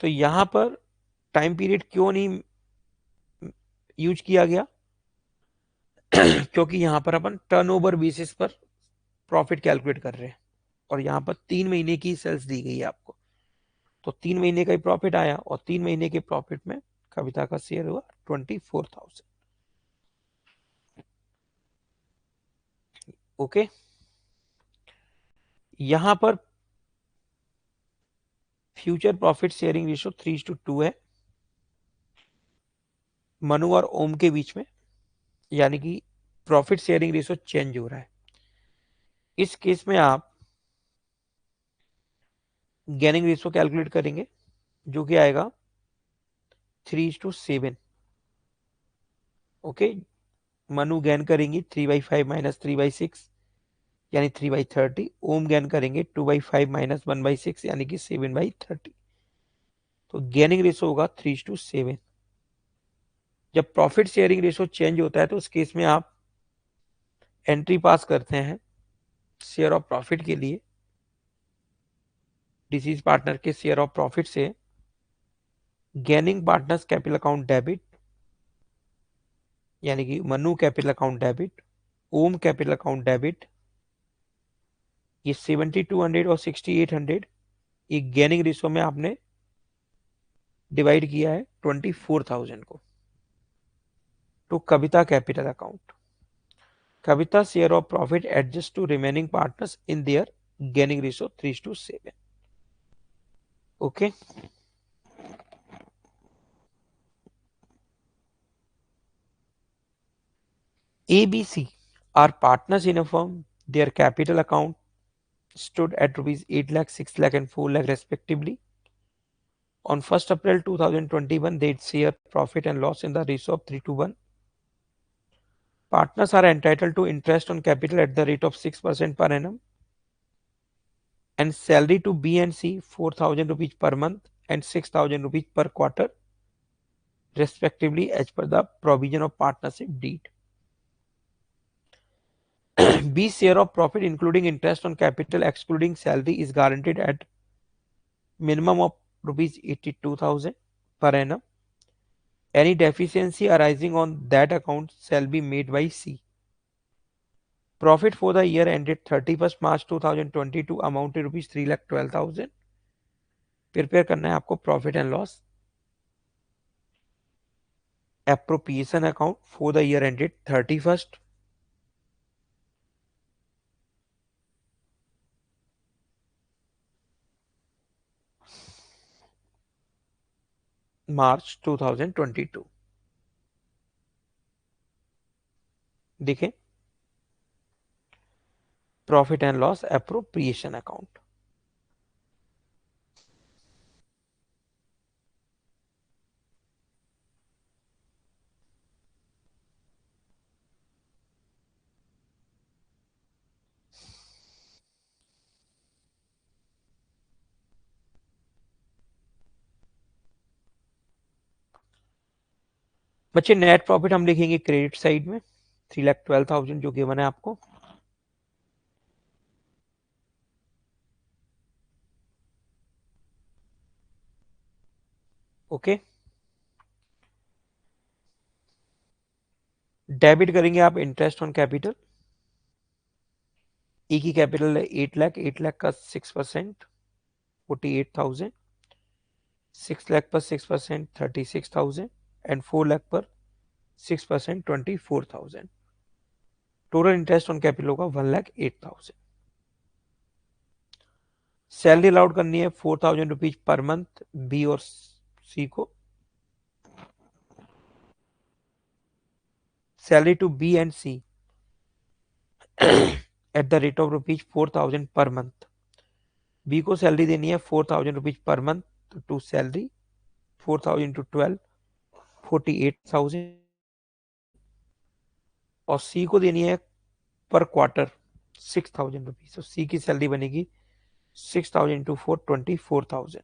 तो यहां पर टाइम पीरियड क्यों नहीं यूज किया गया? क्योंकि यहां पर अपन टर्नओवर बेसिस पर प्रॉफिट कैलकुलेट कर रहे हैं और यहां पर 3 महीने की सेल्स दी गई है आपको. तो 3 महीने का ही प्रॉफिट आया और 3 महीने के प्रॉफिट में कविता का शेयर हुआ 24,000। ओके, यहां पर फ्यूचर प्रॉफिट शेयरिंग रेशियो 3:2 है मनु और ओम के बीच में, यानी कि प्रॉफिट शेयरिंग रेशियो चेंज हो रहा है। इस केस में आप गेनिंग रेशियो कैलकुलेट करेंगे जो कि आएगा 3:7। ओके, मनु गेन करेंगी 3/5 माइनस 3/6 यानी 3/30। ओम गेन करेंगे 2/5 माइनस 1/6 यानी कि 7/30। तो गेनिंग रेशियो होगा 3:7। जब प्रॉफिट शेयरिंग रेशियो चेंज होता है तो उस केस में आप एंट्री पास करते हैं शेयर ऑफ प्रॉफिट के लिए डिसीज पार्टनर के शेयर ऑफ प्रॉफिट से gaining partners capital account debit, यानी कि मनु कैपिटल अकाउंट डेबिट, ओम कैपिटल अकाउंट डेबिट। ये 7200 और 6800 ये गेनिंग रेशियो में आपने डिवाइड किया है 24,000 को। तो Kavita capital account, Kavita share of profit adjust to remaining partners in their gaining ratio 3:7। Okay, ABC are partners in a firm. Their capital account stood at rupees 8 lakh, 6 lakh and 4 lakh respectively. On 1st April 2021, they share profit and loss in the ratio of 3:1. Partners are entitled to interest on capital at the rate of 6% per annum and salary to B and C 4,000 rupees per month and 6,000 rupees per quarter respectively as per the provision of partnership deed. B's share of profit including interest on capital excluding salary is guaranteed at minimum of rupees 82,000 per annum. Any deficiency arising on that account shall be made by C. Profit for the year ended 31st March 2022 amounted rupees 3,12,000. Prepare करना है आपको profit and loss appropriation account for the year ended 31st मार्च 2022। देखें, profit and loss appropriation account. बच्चे net profit हम लिखेंगे credit side में 3,12,000 जो given है आपको। ओके, डेबिट करेंगे आप इंटरेस्ट ऑन कैपिटल। ए की कैपिटल है 8 लाख, 8 लाख का 6% 48,000, 6 लाख पर 6% 36,000 एंड 4 लाख पर 6% 24,000। टोटल इंटरेस्ट ऑन कैपिटल होगा 1,08,000। सैलरी अलाउड करनी है 4,000 रुपीज पर मंथ बी और सी को। Salary to B and C at the rate of rupees 4,000 per month. B को सैलरी देनी है 4,000 rupees per month to salary 4,000 to 12 48,000 और C को देनी है पर क्वार्टर 6,000 रुपीज। तो सी की सैलरी बनेगी 6,000 टू 4 24,000।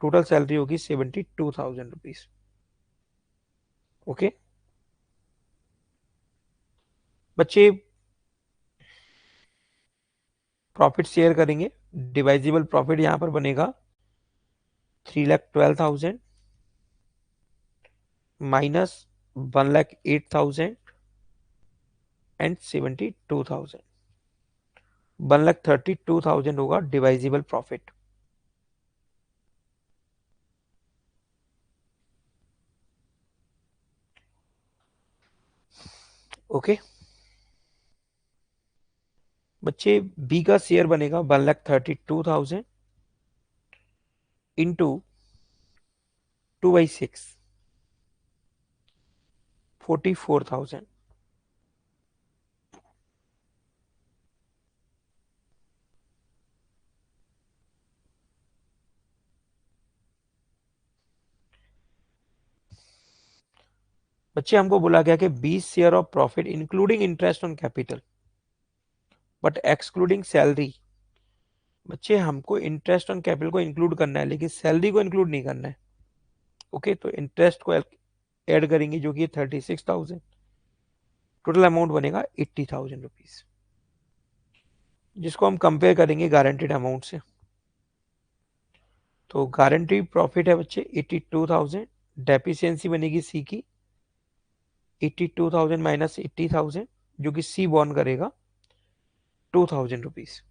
टोटल सैलरी होगी 72,000 रुपीज। ओके बच्चे, प्रॉफिट शेयर करेंगे। डिवाइजिबल प्रॉफिट यहां पर बनेगा 3,12,000 माइनस 1,08,000 एंड 72,000। 1,32,000 होगा डिवाइजिबल प्रॉफिट। ओके बच्चे, बी का शेयर बनेगा 1,32,000 इंटू 2/6 44,000। बच्चे हमको बोला गया कि 20 share of profit including interest on capital but excluding salary. बच्चे हमको इंटरेस्ट ऑन कैपिटल को इंक्लूड करना है लेकिन सैलरी को इंक्लूड नहीं करना है। ओके तो इंटरेस्ट को ऐड करेंगे जो कि 36,000, टोटल अमाउंट बनेगा 80,000 रुपीज, जिसको हम कंपेयर करेंगे गारंटीड अमाउंट से। तो गारंटी प्रॉफिट है बच्चे 82,000, डेफिशिएंसी बनेगी सी की 82,000 माइनस 80,000 जो कि सी बॉर्न करेगा 2,000 रुपीज।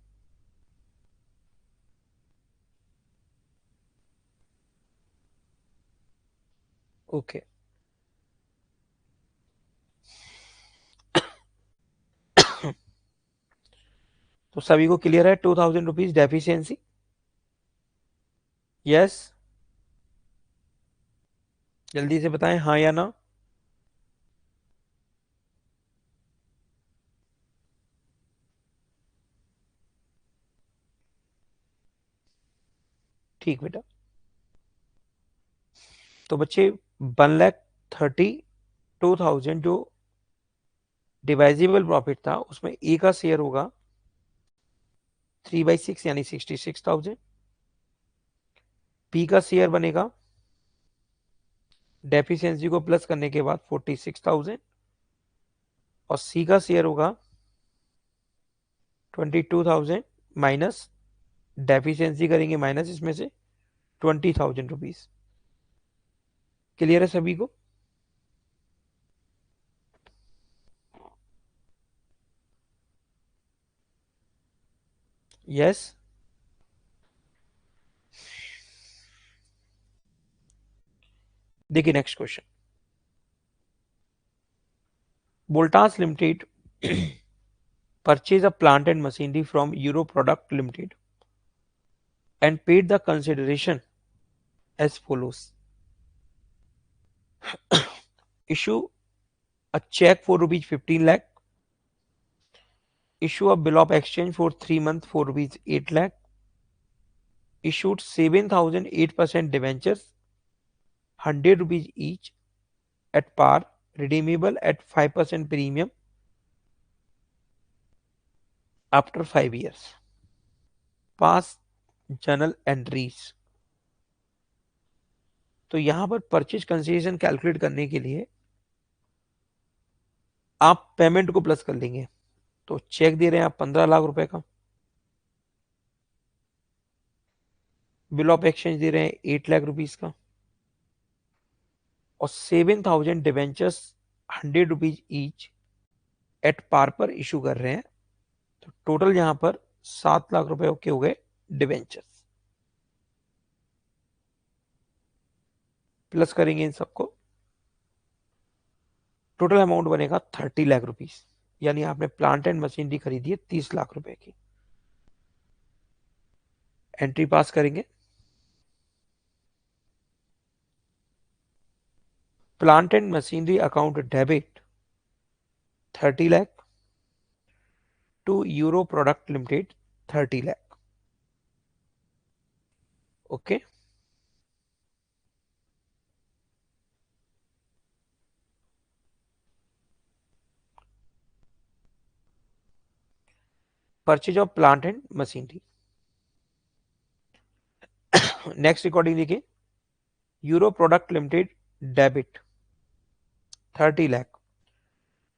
ओके तो सभी को क्लियर है 2,000 रुपीज डेफिशिएंसी? यस, जल्दी से बताएं हाँ या ना। ठीक बेटा, तो बच्चे 1,32,000 जो डिवाइजिबल प्रॉफिट था उसमें ए का शेयर होगा 3/6 यानी 66,000, बी का शेयर बनेगा डेफिशिएंसी को प्लस करने के बाद 46,000 और सी का शेयर होगा 22,000 माइनस डेफिशिएंसी करेंगे माइनस इसमें से 20,000 रुपीज। क्लियर है सभी को? यस। देखिए next question, Voltas limited purchase a plant and machinery from Euro Product Limited and paid the consideration as follows. Issue a check for rupees 15 lakh, issue a bill of exchange for 3 months for rupees 8 lakh, issued 7,008% debentures 100 rupees each at par, redeemable at 5% premium after 5 years. Past journal entries. तो यहां पर purchase consideration calculate करने के लिए आप payment को plus कर लेंगे। तो चेक दे रहे हैं आप 15 लाख रुपए का, बिल ऑफ एक्सचेंज दे रहे हैं 8 लाख रुपीज का और 7,000 debentures 100 rupees each at par पर इशू कर रहे हैं। तो टोटल यहां पर 7 लाख रुपए के हो गए डिवेंचर्स। प्लस करेंगे इन सबको, टोटल अमाउंट बनेगा 30 लाख रुपीज, यानी आपने प्लांट एंड मशीनरी खरीदी है 30 लाख रुपए की। एंट्री पास करेंगे, plant and machinery account debit 30 lakh to Euro product limited 30 lakh. Okay purchase of plant and machinery. Next recording देखिए, Euro product limited debit 30 lakh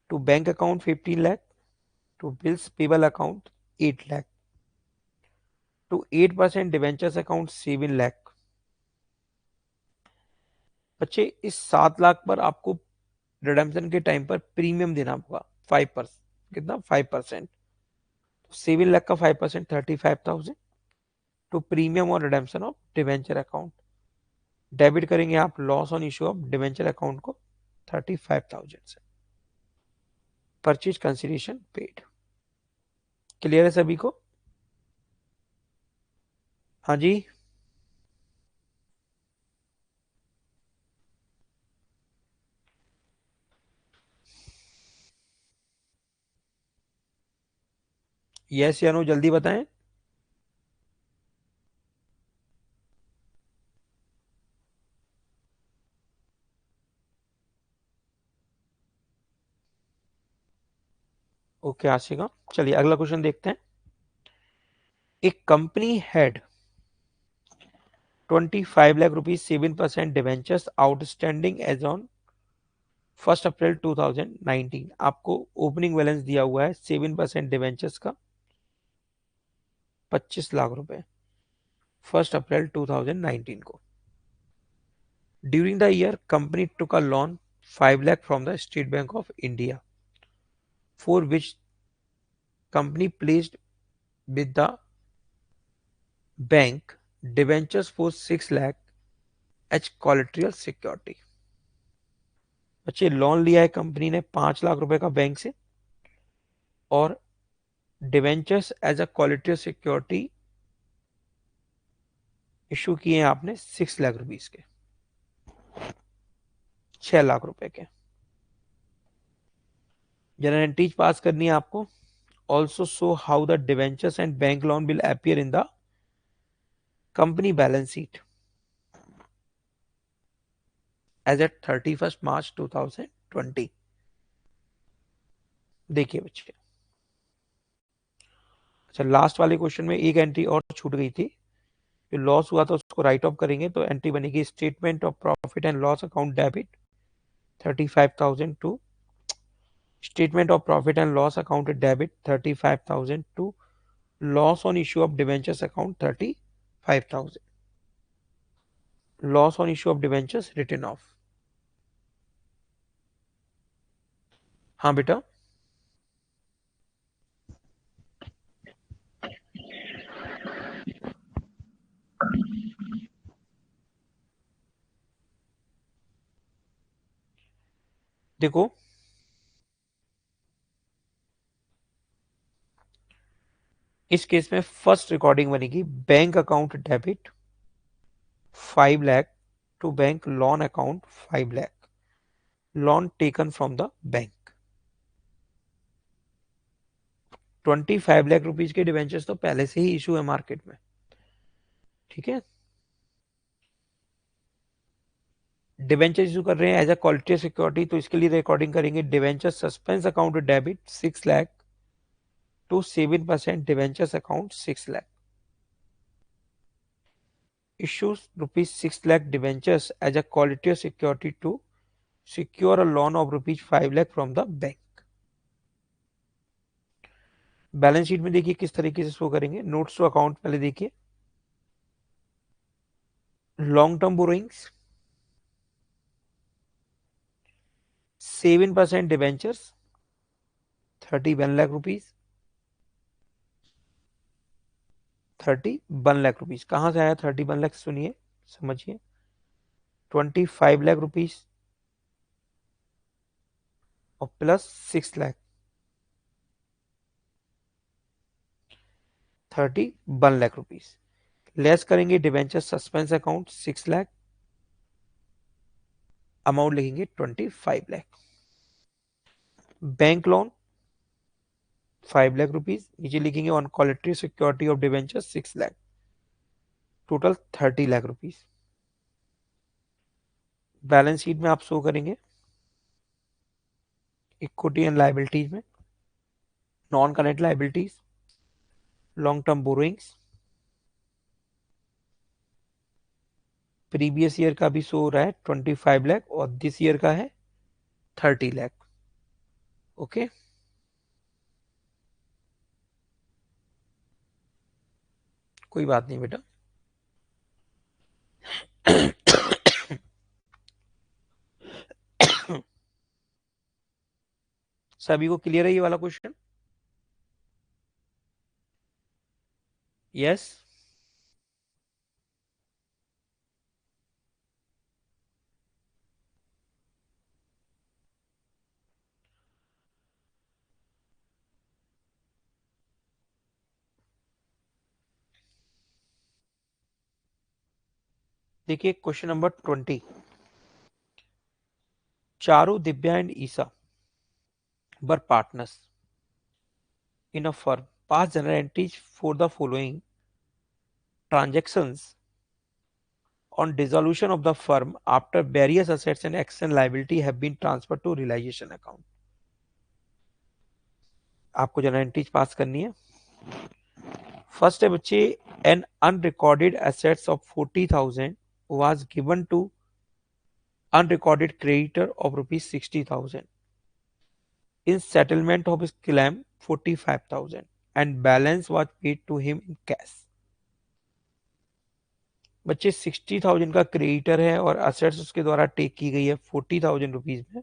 to bank account 15 lakh to bills payable account 8 lakh to 8% debentures account 7 lakh. बच्चे इस 7 लाख पर आपको redemption के time पर premium देना होगा 5%। कितना? 5%। 7 लाख का 5% 35,000 टू प्रीमियम और redemption of debenture account. Debit करेंगे आप loss on issue of debenture account को 35,000 से। Purchase consideration paid. क्लियर है सभी को? हाँ जी। यस या नो जल्दी बताएं। ओके आशिका, चलिए अगला क्वेश्चन देखते हैं। एक company had 25 lakh rupees 7% debentures outstanding as on 1 April 2019। आपको ओपनिंग बैलेंस दिया हुआ है 7% डिवेंचर्स का 25 लाख रुपए 1 अप्रैल 2019 को। During the year company took a loan 5 lakh from the state bank of India for which company placed with the bank debentures for 6 lakh H collateral security. बच्चे loan लिया है company ने 5 लाख रुपए का bank से, और debentures as a collateral security issue किए हैं आपने 6 लाख रुपीज के, 6 लाख रुपए के। जनरल एंट्रीज पास करनी है आपको। Also show how the debentures and bank loan will appear in the company balance sheet as at 31 March 2020। देखिए बच्चे, अच्छा लास्ट वाले क्वेश्चन में एक एंट्री और छूट गई थी। जो लॉस हुआ था उसको राइट ऑफ करेंगे तो एंट्री बनेगी statement of profit and loss account debit 35,000 to statement of profit and loss account debit 35,000 to loss on issue of debentures account 35,000। Loss on issue of debentures written off. हाँ बेटा। देखो, इस case में first recording बनेगी bank account debit 5 lakh to bank loan account 5 lakh, loan taken from the bank. 25 lakh rupees के debentures तो पहले से ही इशू है मार्केट में, ठीक है। डिवेंचर इशू कर रहे हैं एज अ क्वालिटी सिक्योरिटी, तो इसके लिए रिकॉर्डिंग करेंगे debenture suspense account debit 6 lakh to 7% debentures account 6 lakh. issues rupees 6 lakh debentures as a quality security to secure a loan of rupees 5 lakh from the bank। Balance sheet में देखिए किस तरीके से show करेंगे। नोट्स टू अकाउंट पहले देखिए। Long term borrowings 7% debentures 31 lakh rupees. 31 lakh rupees कहां से आया? 31 लाख, सुनिए समझिए। 25 लाख रुपीज और plus 6 lakh, 31 lakh rupees. Less करेंगे debenture suspense account 6 lakh, amount लिखेंगे 25 lakh. Bank loan 5 lakh rupees, नीचे लिखेंगे on quality security of debenture 6 lakh, total 30 lakh rupees. Balance sheet में आप शो करेंगे इक्विटी एंड लाइबिलिटीज में non connect liabilities, long term borrowings, previous year का भी शो हो रहा है 25 लाख और दिस ईयर का है 30 लाख। ओके, कोई बात नहीं बेटा। सभी को क्लियर है ये वाला क्वेश्चन? यस। देखिए question number 20। Charu, Divya and Isa were partners in a firm. Pass journal entries for the following transactions on dissolution of the firm after various assets and action liability have been transferred to realization account. आपको journal entries पास करनी है। First है बच्चे, an unrecorded assets of 40,000 was given to unrecorded creditor of rupees 60,000 in settlement of his claim 45,000 and balance was paid to him in cash. बच्चे 60,000 का creditor है और असेट्स उसके द्वारा टेक की गई है 40,000 रुपीज में।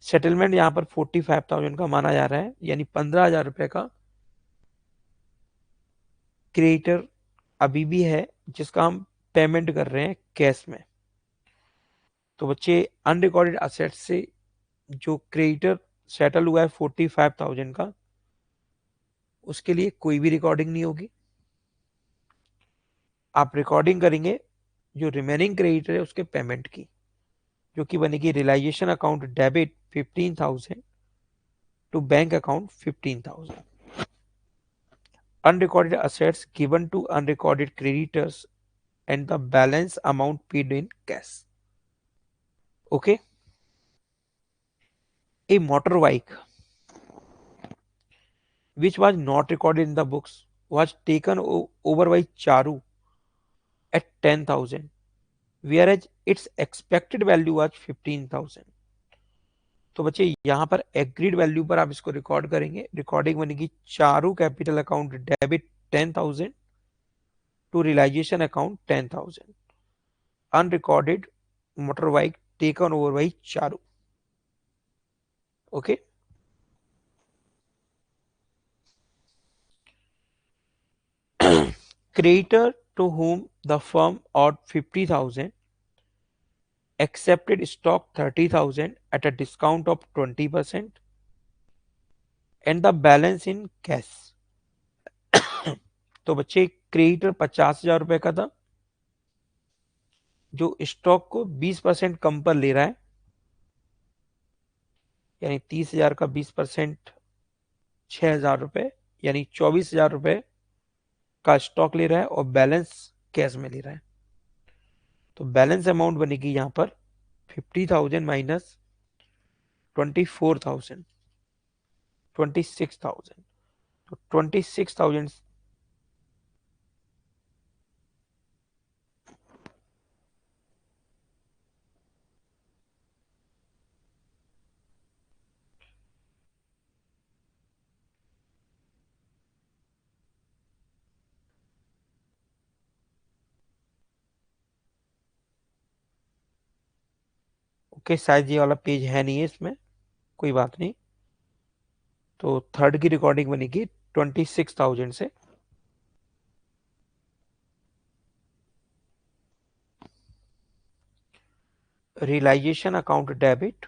सेटलमेंट यहाँ पर 45,000 का माना जा रहा है, यानी 15,000 रुपए का क्रेडिटर अभी भी है जिसका हम पेमेंट कर रहे हैं कैश में। तो बच्चे अनरिकॉर्डेड असेट से जो क्रेडिटर सेटल हुआ है 45,000 का, उसके लिए कोई भी रिकॉर्डिंग नहीं होगी। आप रिकॉर्डिंग करेंगे जो रिमेनिंग क्रेडिटर है उसके पेमेंट की, जो कि बनेगी realisation account debit 15,000 to bank account 15,000. Unrecorded assets given to unrecorded creditors and the balance amount paid in cash. Okay. A motorbike which was not recorded in the books was taken over by Charu at 10,000, whereas its expected value was 15,000. तो बच्चे यहाँ पर agreed value पर आप इसको record करेंगे। Recording बनेगी Charu capital account debit 10,000 to realisation account 10,000. Unrecorded motorbike taken over by Charu. Okay. Creditor to whom the firm owed 50,000 accepted stock 30,000 at a discount of 20% and the balance in cash. तो बच्चे creditor 50,000 रुपए का था जो stock को 20% कम पर ले रहा है, यानी 30,000 का 20% 6,000 रुपए, यानी 24,000 रुपए का स्टॉक ले रहा है और बैलेंस कैश में ले रहा है। तो बैलेंस अमाउंट बनेगी यहां पर 50,000 माइनस 24,000, 26,000। तो 26,000 ओके। शायद ये वाला पेज है नहीं है इसमें, कोई बात नहीं। तो थर्ड की रिकॉर्डिंग बनेगी 26,000 से। Realisation account debit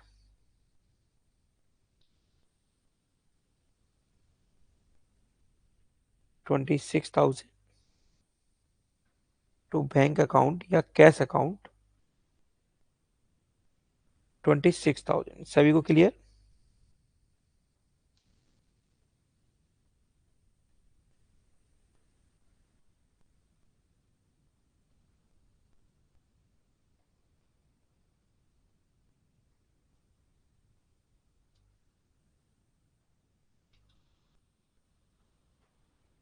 26,000 to bank account या कैश अकाउंट 26,000। सभी को clear?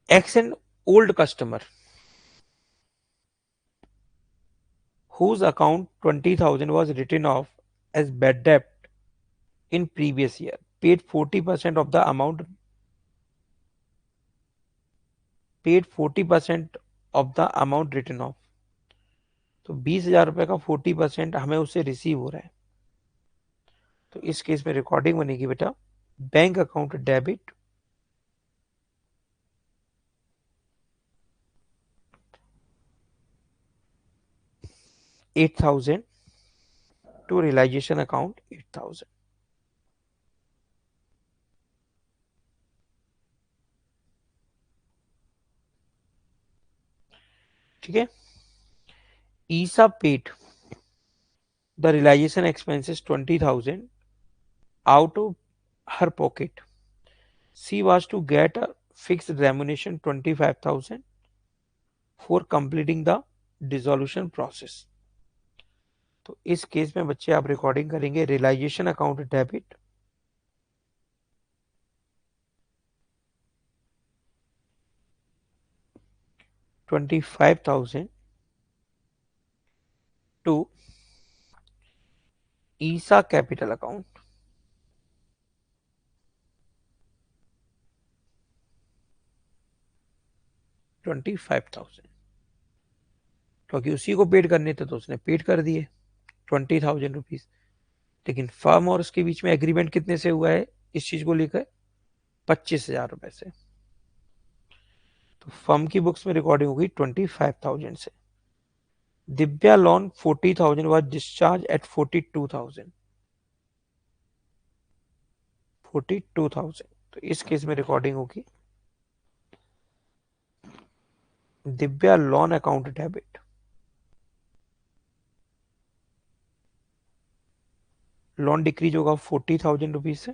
X an old customer whose account 20,000 was written off as bad debt in previous year paid 40% of the amount, written off। तो 20,000 रुपए का 40% हमें उससे रिसीव हो रहा है। तो इस केस में रिकॉर्डिंग बनेगी बेटा bank account debit 8,000 to realisation account 8,000। ठीक है। ईसा paid the realisation expenses 20,000 out of her pocket. She was to get a fixed remuneration 25,000 for completing the dissolution process. तो इस केस में बच्चे आप रिकॉर्डिंग करेंगे realisation account debit 25,000 to Isha capital account 25,000, क्योंकि उसी को पेड करने थे तो उसने पेड कर दिए 20,000 रुपीज। लेकिन फर्म और उसके बीच में एग्रीमेंट कितने से हुआ है इस चीज को लेकर? 25,000 रुपए से। तो फर्म की बुक्स में रिकॉर्डिंग होगी 25,000 से। Divya loan 40,000 was discharged at 42,000। 42,000, तो इस केस में रिकॉर्डिंग होगी Divya loan account debit loan decrease होगा 40,000 रुपीज से।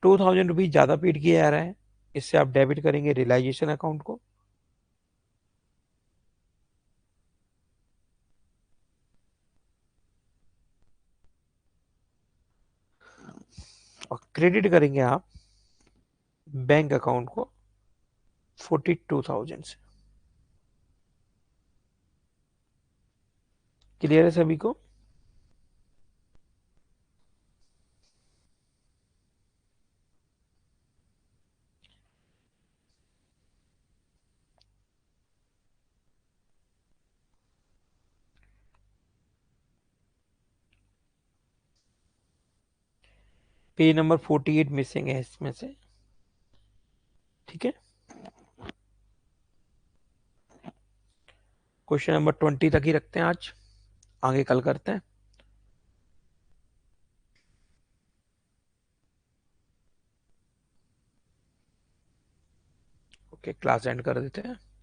2,000 रुपीज ज्यादा पेड किया जा रहा है, इससे आप डेबिट करेंगे रियलाइजेशन अकाउंट को। और क्रेडिट करेंगे आप बैंक अकाउंट को 42,000 से। क्लियर है सभी को? पेज नंबर 48 मिसिंग है इसमें से, ठीक है। क्वेश्चन नंबर 20 तक ही रखते हैं आज, आगे कल करते हैं। ओके, क्लास एंड कर देते हैं।